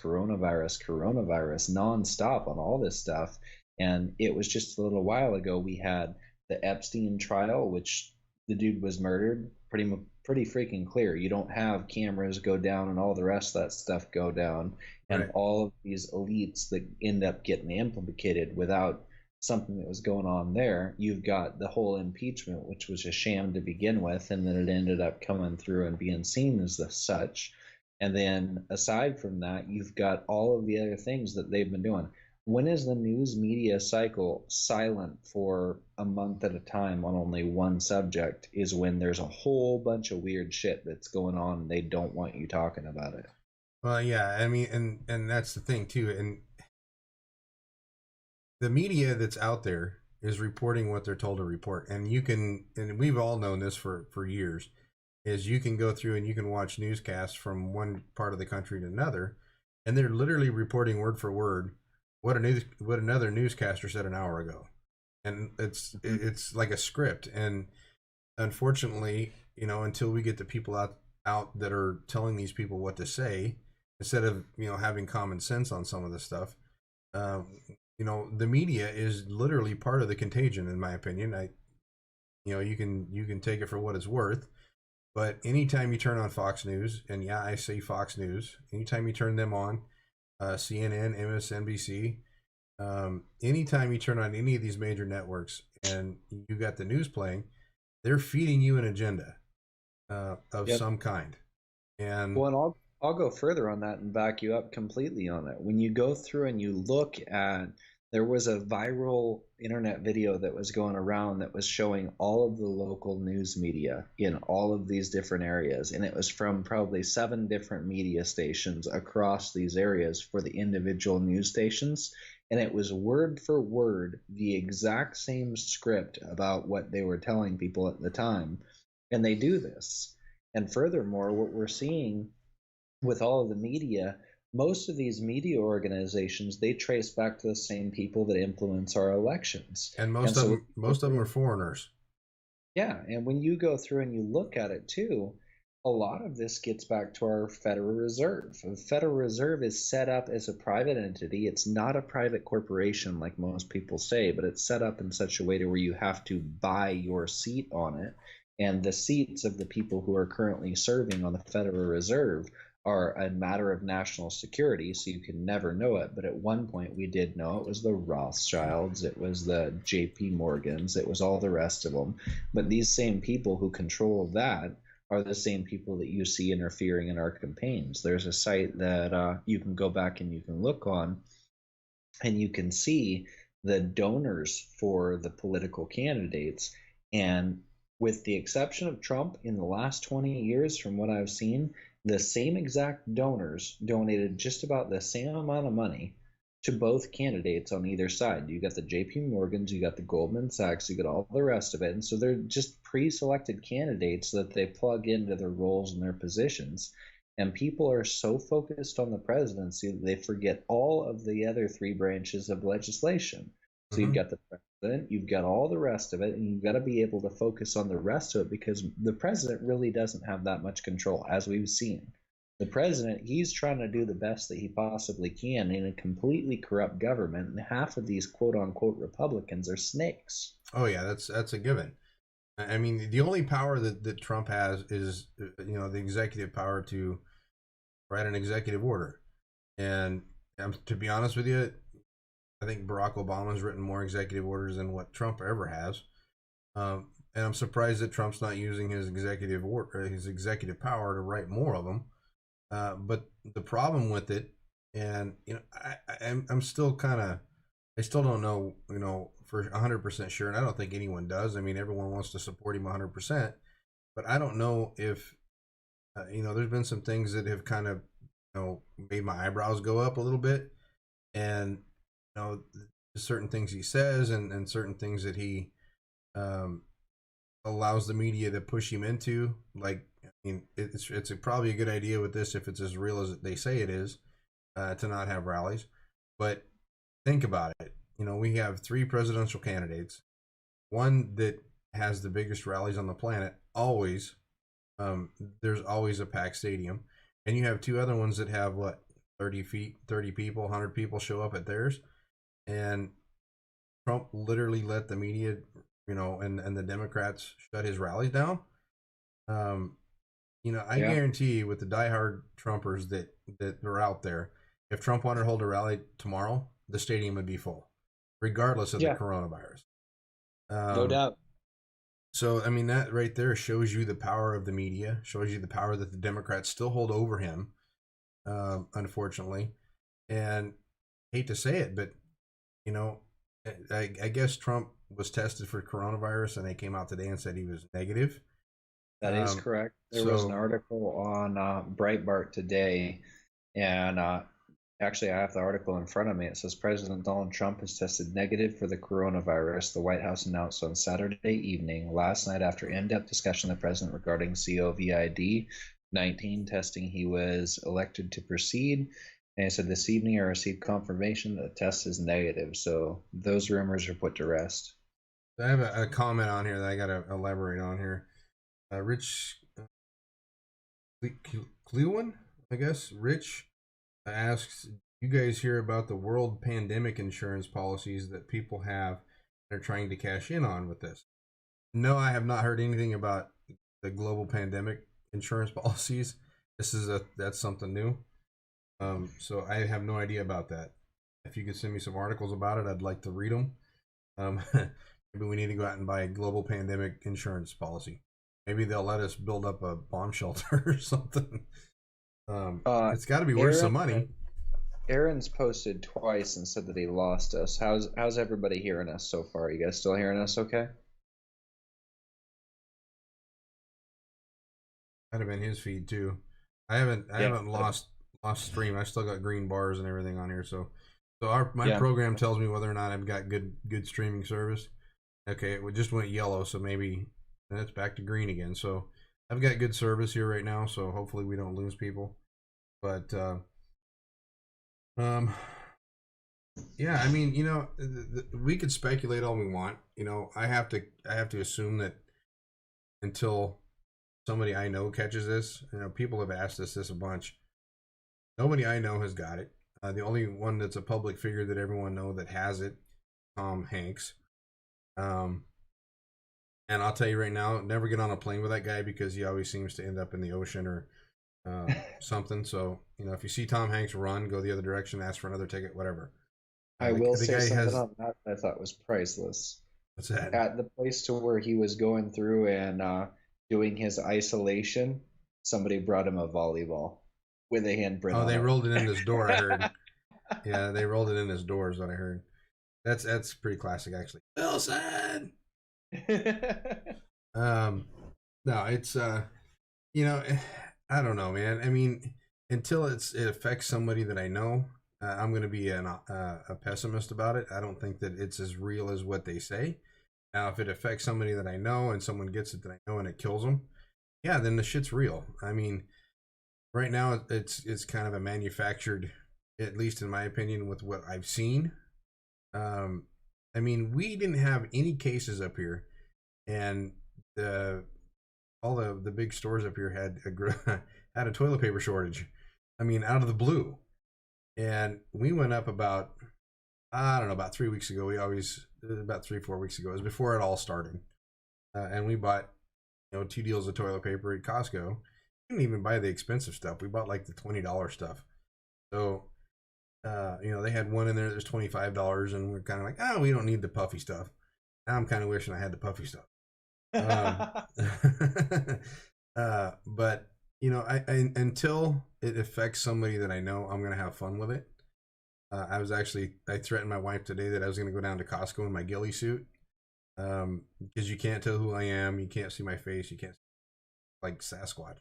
S2: nonstop on all this stuff. And it was just a little while ago we had the Epstein trial, which the dude was murdered. Pretty freaking clear. You don't have cameras go down and all the rest of that stuff go down, and
S3: Right.
S2: all of these elites that end up getting implicated without something that was going on there. You've got the whole impeachment, which was a sham to begin with, and then it ended up coming through and being seen as the such. And then aside from that, you've got all of the other things that they've been doing. When is the news media cycle silent for a month at a time on only one subject? Is when there's a whole bunch of weird shit that's going on and they don't want you talking about it.
S3: Well, yeah, and that's the thing too. And the media that's out there is reporting what they're told to report, and we've all known this for years, is you can go through and you can watch newscasts from one part of the country to another, and they're literally reporting word for word what another newscaster said an hour ago, and it's like a script. And unfortunately, until we get the people out that are telling these people what to say, instead of having common sense on some of this stuff, the media is literally part of the contagion, in my opinion. You can take it for what it's worth, but anytime you turn on Fox News, and yeah, I say Fox News, anytime you turn them on, CNN, MSNBC, anytime you turn on any of these major networks and you got the news playing, they're feeding you an agenda of some kind. And
S2: I'll go further on that and back you up completely on it. When you go through and you look at, there was a viral internet video that was going around that was showing all of the local news media in all of these different areas. And it was from probably 7 different media stations across these areas for the individual news stations. And it was word for word the exact same script about what they were telling people at the time. And they do this. And furthermore, what we're seeing with all of the media, most of these media organizations, they trace back to the same people that influence our elections.
S3: And most of them are foreigners.
S2: Yeah, and when you go through and you look at it too, a lot of this gets back to our Federal Reserve. The Federal Reserve is set up as a private entity. It's not a private corporation like most people say, but it's set up in such a way to where you have to buy your seat on it. And the seats of the people who are currently serving on the Federal Reserve are a matter of national security, so you can never know it. But at one point we did know it was the Rothschilds, it was the JP Morgans, it was all the rest of them. But these same people who control that are the same people that you see interfering in our campaigns. There's a site that you can go back and you can look on, and you can see the donors for the political candidates. And with the exception of Trump, in the last 20 years, from what I've seen, the same exact donors donated just about the same amount of money to both candidates on either side. You got the JP Morgans, you got the Goldman Sachs, you got all the rest of it. And so they're just pre-selected candidates that they plug into their roles and their positions. And people are so focused on the presidency that they forget all of the other 3 branches of legislation. So you've got the president, you've got all the rest of it, and you've got to be able to focus on the rest of it, because the president really doesn't have that much control, as we've seen. The president, he's trying to do the best that he possibly can in a completely corrupt government, and half of these quote-unquote Republicans are snakes.
S3: Oh yeah, that's a given. I mean, the only power that Trump has is, the executive power to write an executive order. And to be honest with you, I think Barack Obama's written more executive orders than what Trump ever has. And I'm surprised that Trump's not using his executive power to write more of them. But the problem with it, and I'm still I still don't know, for 100% sure, and I don't think anyone does. I mean, everyone wants to support him 100%, but I don't know if, there's been some things that have kind of, made my eyebrows go up a little bit, and certain things he says and certain things that he allows the media to push him into. Like, I mean, it's probably a good idea with this, if it's as real as they say it is, to not have rallies. But think about it. We have 3 presidential candidates. One that has the biggest rallies on the planet, always. There's always a packed stadium. And you have 2 other ones that have, 30 people, 100 people show up at theirs. And Trump literally let the media, and the Democrats shut his rallies down. I guarantee you, with the diehard Trumpers that are out there, if Trump wanted to hold a rally tomorrow, the stadium would be full, regardless of the coronavirus.
S2: No doubt.
S3: So, I mean, that right there shows you the power of the media, shows you the power that the Democrats still hold over him, unfortunately. And hate to say it, but, I guess Trump was tested for coronavirus, and they came out today and said he was negative.
S2: That is correct. There was an article on Breitbart today, and Actually, I have the article in front of me. It says President Donald Trump has tested negative for the coronavirus, the White House announced on Saturday evening, last night after in-depth discussion with the president regarding COVID-19 testing. He was elected to proceed, and he said this evening I received confirmation that the test is negative. So those rumors are put to rest.
S3: I have a comment on here that I got to elaborate on here. Rich Clewin, I guess. Rich asks, you guys hear about the world pandemic insurance policies that people have they're trying to cash in on with this? No, I have not heard anything about the global pandemic insurance policies. That's something new. So I have no idea about that. If you could send me some articles about it, I'd like to read them. Maybe we need to go out and buy a global pandemic insurance policy. Maybe they'll let us build up a bomb shelter or something. It's got to be worth some money.
S2: Aaron's posted twice and said that he lost us. How's everybody hearing us so far? You guys still hearing us okay?
S3: Might have been his feed too. I haven't lost stream. I still got green bars and everything on here. So my program tells me whether or not I've got good streaming service. Okay, it just went yellow, so maybe it's back to green again. So I've got good service here right now, so hopefully we don't lose people. But yeah, I mean, we could speculate all we want. I have to assume that until somebody I know catches this, people have asked us this a bunch. Nobody I know has got it. The only one that's a public figure that everyone knows that has it, Tom Hanks. And I'll tell you right now, never get on a plane with that guy because he always seems to end up in the ocean or something. So, if you see Tom Hanks run, go the other direction, ask for another ticket, whatever.
S2: I will say something on that I thought was priceless.
S3: What's that?
S2: At the place to where he was going through and doing his isolation, somebody brought him a volleyball with a handprint.
S3: Oh, they rolled it in his door, I heard. Yeah, they rolled it in his door is what I heard. That's pretty classic, actually. Wilson. No, it's I don't know, man. I mean, until it affects somebody that I know, I'm going to be a pessimist about it. I don't think that it's as real as what they say. Now, if it affects somebody that I know and someone gets it that I know and it kills them, yeah, then the shit's real. I mean, right now it's kind of a manufactured, at least in my opinion, with what I've seen. I mean, we didn't have any cases up here, and all the big stores up here had a toilet paper shortage. I mean, out of the blue, and we went up about 3 weeks ago. About 3-4 weeks ago. It was before it all started, and we bought 2 deals of toilet paper at Costco. We didn't even buy the expensive stuff. We bought like the $20 stuff. So they had one in there that was $25, and we're kind of like, we don't need the puffy stuff. Now I'm kind of wishing I had the puffy stuff. But I until it affects somebody that I know, I'm gonna have fun with it. I threatened my wife today that I was gonna go down to Costco in my ghillie suit, because you can't tell who I am, you can't see my face, you can't like Sasquatch.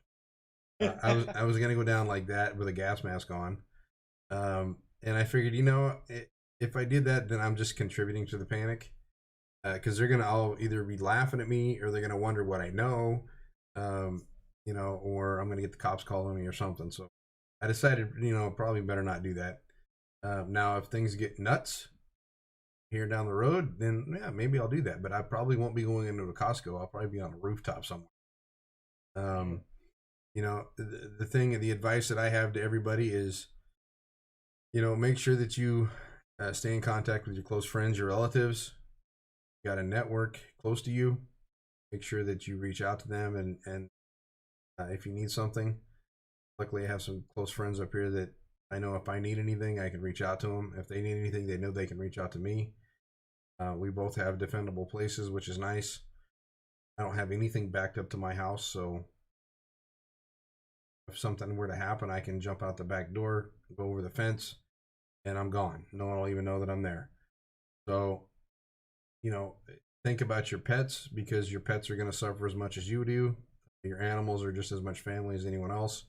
S3: I was gonna go down like that with a gas mask on. And I figured, if I did that, then I'm just contributing to the panic, because they're gonna all either be laughing at me or they're gonna wonder what I know, or I'm gonna get the cops calling me or something. So I decided, probably better not do that. Now, if things get nuts here down the road, then yeah, maybe I'll do that. But I probably won't be going into a Costco. I'll probably be on a rooftop somewhere. The advice that I have to everybody is, make sure that you stay in contact with your close friends, your relatives. You got a network close to you. Make sure that you reach out to them and if you need something. Luckily, I have some close friends up here that I know if I need anything, I can reach out to them. If they need anything, they know they can reach out to me. We both have defendable places, which is nice. I don't have anything backed up to my house, so if something were to happen, I can jump out the back door, go over the fence, and I'm gone. No one will even know that I'm there. So, think about your pets, because your pets are going to suffer as much as you do. Your animals are just as much family as anyone else.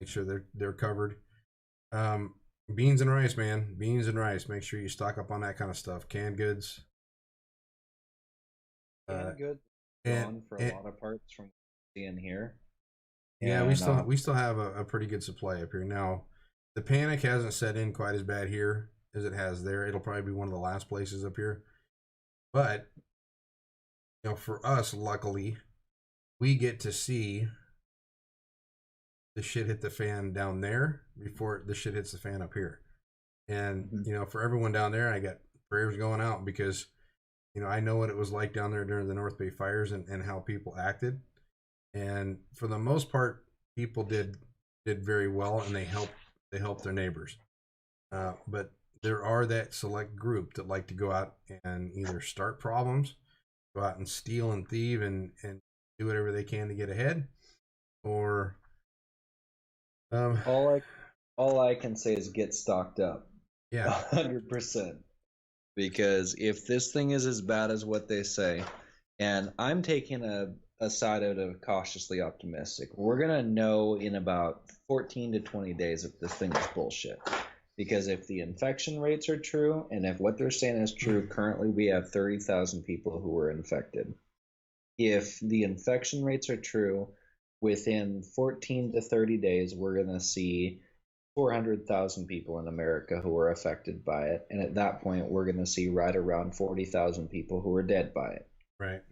S3: Make sure they're covered. Beans and rice, man. Beans and rice. Make sure you stock up on that kind of stuff. Canned goods.
S2: And good
S3: And,
S2: gone for a
S3: and
S2: lot of parts from seeing here.
S3: yeah,
S2: And
S3: we still have a pretty good supply up here now. The panic hasn't set in quite as bad here as it has there. It'll probably be one of the last places up here. But for us, luckily, we get to see the shit hit the fan down there before the shit hits the fan up here. And for everyone down there, I got prayers going out because I know what it was like down there during the North Bay fires and how people acted. And for the most part, people did very well, and they helped their neighbors. But there are that select group that like to go out and either start problems, go out and steal and thieve and do whatever they can to get ahead, or
S2: all I can say is get stocked up.
S3: yeah,
S2: 100%. Because if this thing is as bad as what they say, and I'm taking a side out of cautiously optimistic, we're going to know in about 14 to 20 days if this thing is bullshit. Because if the infection rates are true, and if what they're saying is true, currently we have 30,000 people who were infected. If the infection rates are true, within 14 to 30 days, we're going to see 400,000 people in America who are affected by it. And at that point, we're going to see right around 40,000 people who are dead by it.
S3: right.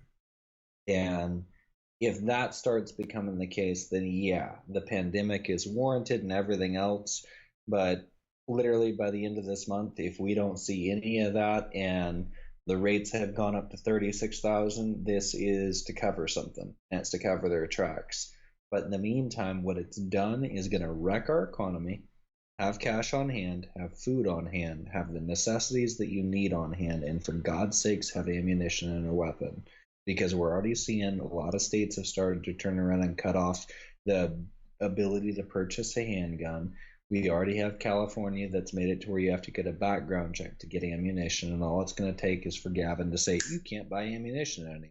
S2: And if that starts becoming the case, then yeah, the pandemic is warranted and everything else. But literally by the end of this month, if we don't see any of that and the rates have gone up to 36,000, this is to cover something. And it's to cover their tracks. But in the meantime, what it's done is going to wreck our economy. Have cash on hand, have food on hand, have the necessities that you need on hand, and for God's sakes, have ammunition and a weapon. Because we're already seeing a lot of states have started to turn around and cut off the ability to purchase a handgun. We already have California that's made it to where you have to get a background check to get ammunition, and all it's going to take is for Gavin to say, you can't buy ammunition anymore.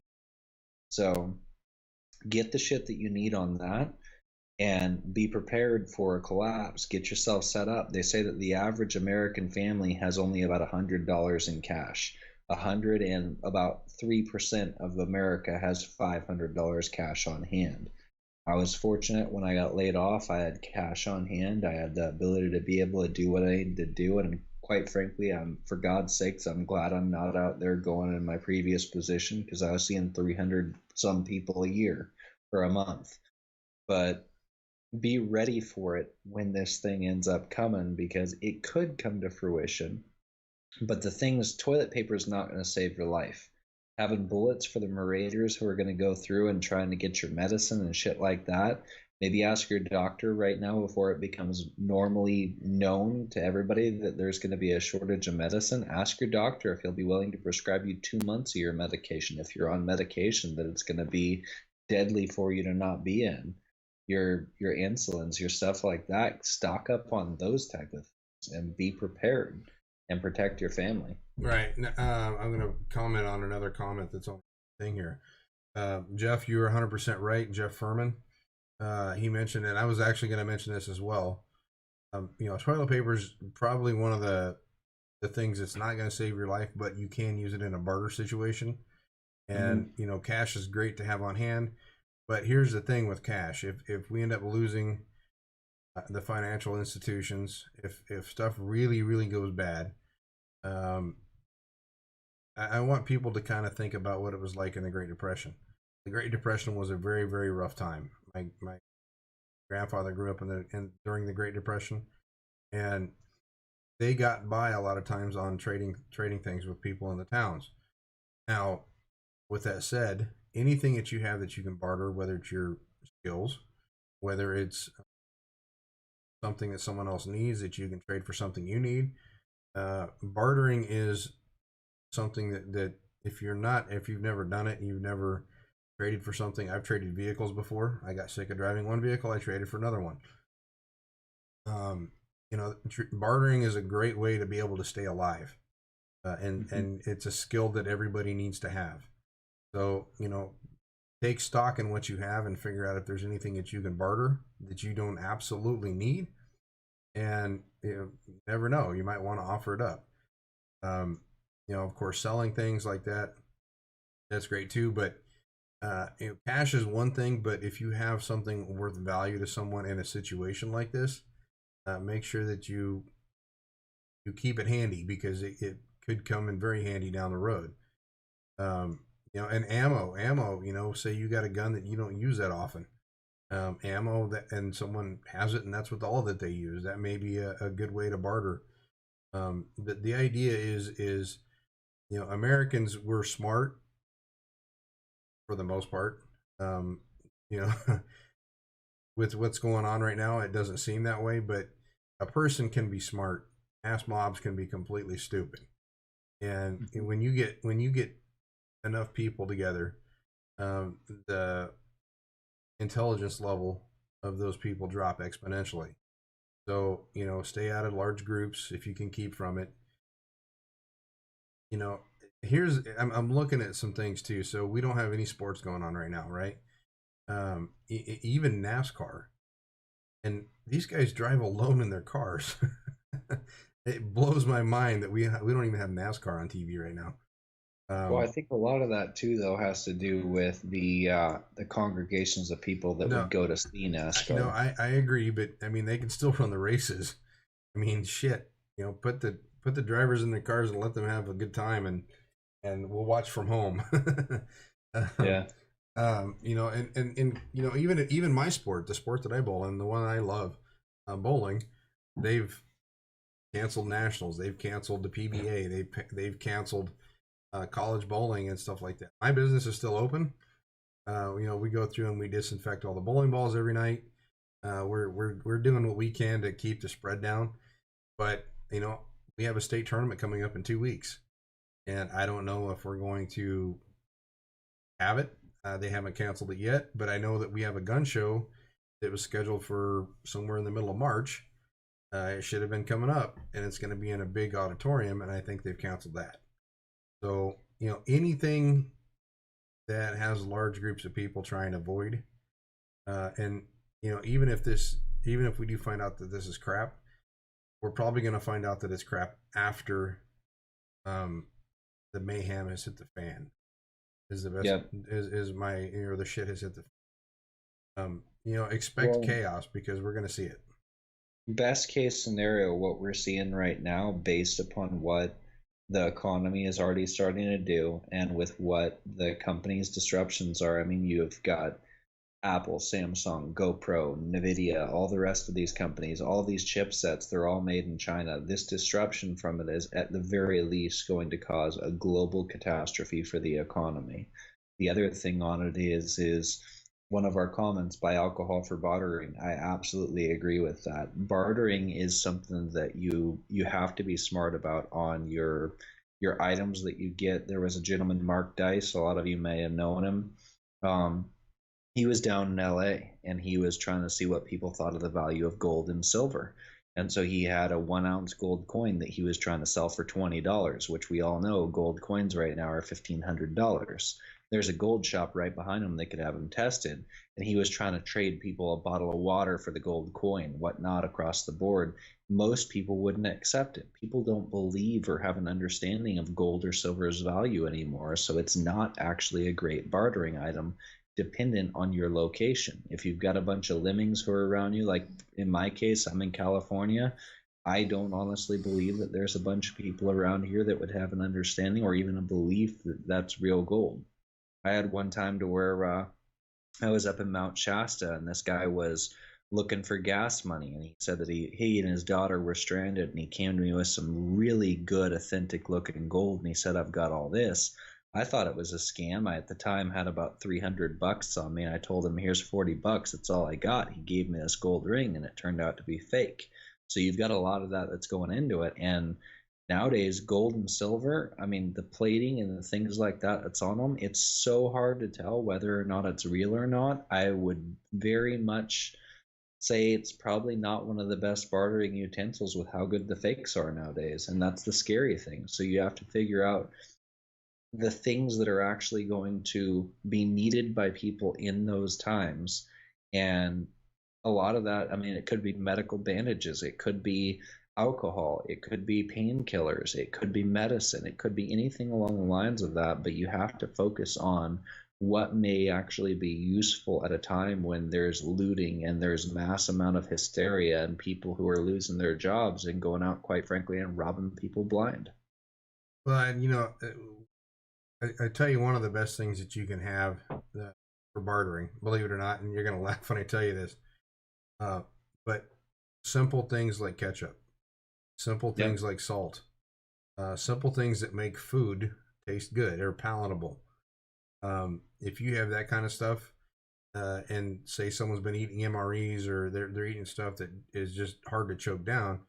S2: So get the shit that you need on that and be prepared for a collapse. Get yourself set up. They say that the average American family has only about $100 in cash. 100 and about 3% of America has $500 cash on hand. I was fortunate when I got laid off. I had cash on hand. I had the ability to be able to do what I needed to do. And quite frankly, for God's sakes, I'm glad I'm not out there going in my previous position, because I was seeing 300 some people a year for a month. But be ready for it when this thing ends up coming, because it could come to fruition. But the thing is, toilet paper is not going to save your life. Having bullets for the marauders who are going to go through and trying to get your medicine and shit like that, maybe ask your doctor right now before it becomes normally known to everybody that there's going to be a shortage of medicine. Ask your doctor if he'll be willing to prescribe you 2 months of your medication. If you're on medication that it's going to be deadly for you to not be in, your insulins, your stuff like that, stock up on those type of things and be prepared and protect your family.
S3: Right. I'm going to comment on another comment that's on the thing here. Jeff, you were 100% right. Jeff Furman, he mentioned it. I was actually going to mention this as well. Toilet paper is probably one of the things that's not going to save your life, but you can use it in a barter situation. And, cash is great to have on hand. But here's the thing with cash. If we end up losing the financial institutions, if stuff really, really goes bad, I want people to kind of think about what it was like in the Great Depression. The Great Depression was a very, very rough time. My grandfather grew up during the Great Depression, and they got by a lot of times on trading things with people in the towns. Now, with that said, anything that you have that you can barter, whether it's your skills, whether it's something that someone else needs that you can trade for something you need, bartering is something that if you've never done it and you've never traded for something. I've traded vehicles before. I got sick of driving one vehicle, I traded for another one. Bartering is a great way to be able to stay alive, and it's a skill that everybody needs to have. So take stock in what you have and figure out if there's anything that you can barter that you don't absolutely need, and you never know, you might want to offer it up. Of course, selling things like that, that's great too. But cash is one thing, but if you have something worth value to someone in a situation like this, make sure that you keep it handy, because it could come in very handy down the road. And ammo. Say you got a gun that you don't use that often, ammo that, and someone has it, and that's what all that they use. That may be a good way to barter. The idea is Americans, we're smart for the most part. You know, with what's going on right now, it doesn't seem that way, but a person can be smart. Mass mobs can be completely stupid. And when you get enough people together, the intelligence level of those people drop exponentially. So, stay out of large groups if you can keep from it. I'm looking at some things too. So we don't have any sports going on right now, right? Even NASCAR, and these guys drive alone in their cars. It blows my mind that we don't even have NASCAR on TV right now.
S2: Well, I think a lot of that too, though, has to do with the congregations of people that would go to see NASCAR.
S3: I agree, but I mean, they can still run the races. I mean, shit, put the drivers in their cars and let them have a good time, and we'll watch from home.
S2: Yeah.
S3: Even my sport, the sport that I bowl in, the one I love, bowling, they've canceled nationals, they've canceled the PBA, they've canceled college bowling and stuff like that. My business is still open. We go through and we disinfect all the bowling balls every night. We're doing what we can to keep the spread down, but we have a state tournament coming up in 2 weeks, and I don't know if we're going to have it. They haven't canceled it yet, but I know that we have a gun show that was scheduled for somewhere in the middle of March. It should have been coming up, and it's going to be in a big auditorium, and I think they've canceled that. So, anything that has large groups of people trying to avoid, and even if we do find out that this is crap, we're probably going to find out that it's crap after the mayhem has hit the fan. Is the best. Yep. Is my the shit has hit the. Expect chaos, because we're going to see it.
S2: Best case scenario, what we're seeing right now, based upon what the economy is already starting to do, and with what the company's disruptions are. I mean, you've got Apple, Samsung, GoPro, Nvidia, all the rest of these companies, all these chipsets, they're all made in China. This disruption from it is at the very least going to cause a global catastrophe for the economy. The other thing on it is one of our comments, buy alcohol for bartering. I absolutely agree with that. Bartering is something that you have to be smart about on your items that you get. There was a gentleman, Mark Dice, a lot of you may have known him. He was down in LA, and he was trying to see what people thought of the value of gold and silver. And so he had a 1 ounce gold coin that he was trying to sell for $20, which we all know gold coins right now are $1,500. There's a gold shop right behind him. They could have him tested. And he was trying to trade people a bottle of water for the gold coin, whatnot, across the board. Most people wouldn't accept it. People don't believe or have an understanding of gold or silver's value anymore. So it's not actually a great bartering item, dependent on your location. If you've got a bunch of lemmings who are around you, like in my case, I'm in California, I don't honestly believe that there's a bunch of people around here that would have an understanding or even a belief that that's real gold. I had one time to where I was up in Mount Shasta, and this guy was looking for gas money, and he said that he and his daughter were stranded, and he came to me with some really good, authentic looking gold, and he said, I've got all this. I thought it was a scam. I at the time had about $300 on me, and I told him, here's $40. That's all I got. He gave me this gold ring, and it turned out to be fake. So you've got a lot of that that's going into it. And nowadays, gold and silver, I mean, the plating and the things like that that's on them, it's so hard to tell whether or not it's real or not. I would very much say it's probably not one of the best bartering utensils with how good the fakes are nowadays. And that's the scary thing. So you have to figure out the things that are actually going to be needed by people in those times, and a lot of that, I mean, it could be medical bandages, it could be alcohol, it could be painkillers, it could be medicine, it could be anything along the lines of that, but you have to focus on what may actually be useful at a time when there's looting and there's mass amount of hysteria and people who are losing their jobs and going out, quite frankly, and robbing people blind.
S3: Well, and you know, I tell you, one of the best things that you can have for bartering, believe it or not, and you're going to laugh when I tell you this, but simple things like ketchup, simple
S2: Yeah.
S3: things like salt, simple things that make food taste good or palatable. If you have that kind of stuff, and say someone's been eating MREs or they're eating stuff that is just hard to choke down,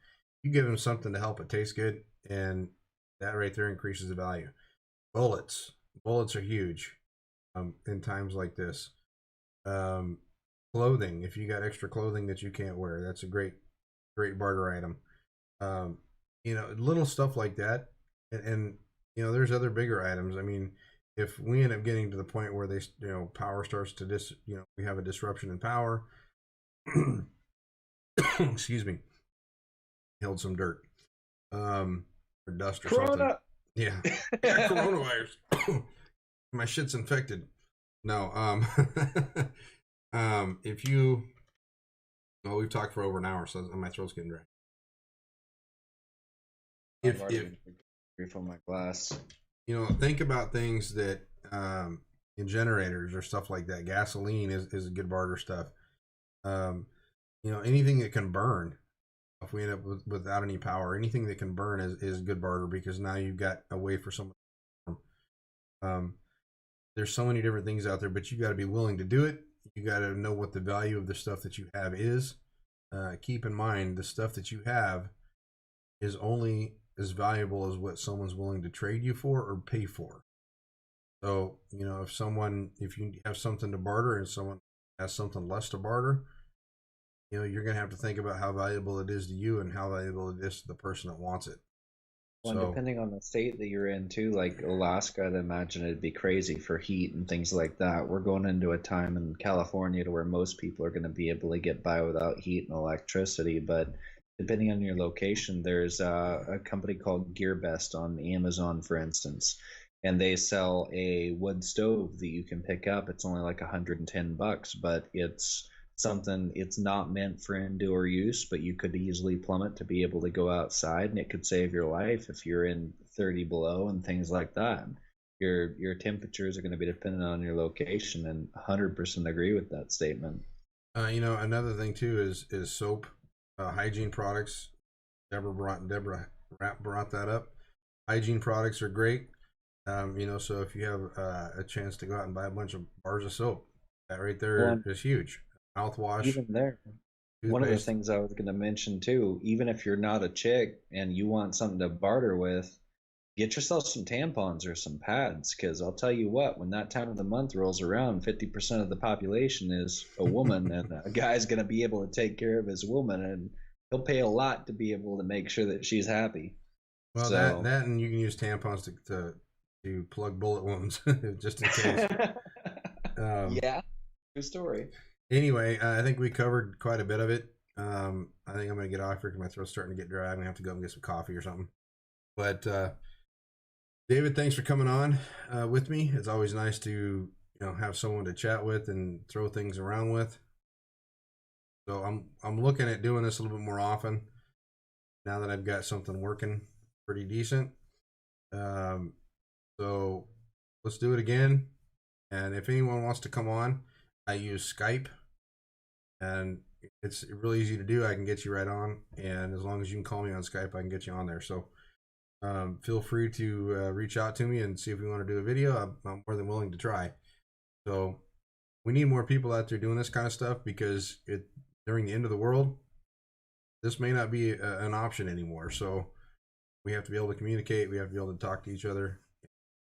S3: you give them something to help it taste good, and that right there increases the value. Bullets are huge in times like this. Clothing, if you got extra clothing that you can't wear, that's a great barter item. You know, little stuff like that, and you know, there's other bigger items. I mean, if we end up getting to the point where they, you know, power starts to we have a disruption in power. Excuse me, held some dirt, or dust or something.
S2: Corona.
S3: Yeah, yeah, coronavirus. My shit's infected. No, if you, well, we've talked for over an hour, so my throat's getting dry.
S2: I've already refilled my glass.
S3: You know, think about things that in generators or stuff like that. Gasoline is a good barter stuff. You know, anything that can burn. If we end up without any power, anything that can burn is good barter, because now you've got a way for someone. There's so many different things out there, but you got to be willing to do it. You got to know what the value of the stuff that you have is. Keep in mind, the stuff that you have is only as valuable as what someone's willing to trade you for or pay for. So, you know, if you have something to barter and someone has something less to barter, you know, you're going to have to think about how valuable it is to you and how valuable it is to the person that wants it.
S2: Well,
S3: So,
S2: depending on the state that you're in too, like Alaska, I'd imagine it'd be crazy for heat and things like that. We're going into a time in California to where most people are going to be able to get by without heat and electricity. But depending on your location, there's a company called GearBest on Amazon, for instance, and they sell a wood stove that you can pick up. It's only like $110, but it's not meant for indoor use, but you could easily plumb it to be able to go outside, and it could save your life if you're in 30 below and things like that. Your temperatures are going to be dependent on your location, and 100% agree with that statement.
S3: you know, another thing too is soap, hygiene products. Deborah brought that up. Hygiene products are great. You know, so if you have a chance to go out and buy a bunch of bars of soap, that right there is huge. Mouthwash.
S2: Even there, one of the things I was going to mention too, even if you're not a chick and you want something to barter with, get yourself some tampons or some pads, because I'll tell you what, when that time of the month rolls around, 50% of the population is a woman, and a guy's going to be able to take care of his woman, and he'll pay a lot to be able to make sure that she's happy.
S3: Well,
S2: So,
S3: that and you can use tampons to plug bullet wounds just in case.
S2: yeah, true story.
S3: Anyway, I think we covered quite a bit of it. I think I'm going to get off here because my throat's starting to get dry. I'm going to have to go and get some coffee or something. But David, thanks for coming on with me. It's always nice to have someone to chat with and throw things around with. So I'm looking at doing this a little bit more often now that I've got something working pretty decent. So let's do it again. And if anyone wants to come on, I use Skype, and it's really easy to do. I can get you right on, and as long as you can call me on Skype, I can get you on there. So feel free to reach out to me and see if we want to do a video. I'm more than willing to try. So we need more people out there doing this kind of stuff, because during the end of the world, this may not be an option anymore. So we have to be able to communicate. We have to be able to talk to each other,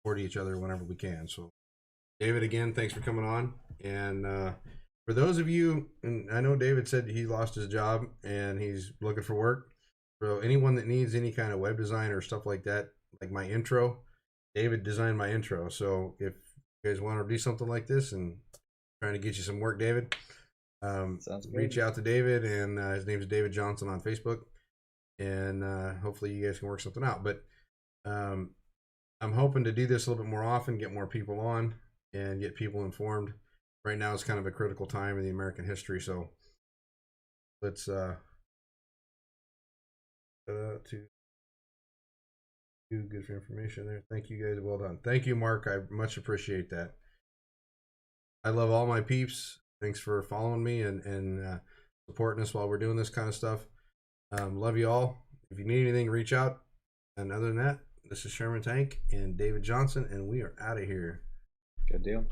S3: support each other whenever we can. So David, again, thanks for coming on. And for those of you, and I know David said he lost his job and he's looking for work. So anyone that needs any kind of web design or stuff like that, like my intro, David designed my intro. So if you guys want to do something like this and trying to get you some work, David,
S2: Sounds good.
S3: reach out to David, and his name is David Johnson on Facebook, and hopefully you guys can work something out. But I'm hoping to do this a little bit more often, get more people on, and get people informed. Right now is kind of a critical time in the American history, so let's to good for information there. Thank you guys. Well done. Thank you, Mark. I much appreciate that. I love all my peeps. Thanks for following me and supporting us while we're doing this kind of stuff. Love you all. If you need anything, reach out. And other than that, this is Sherman Tank and David Johnson, and we are out of here.
S2: Good deal.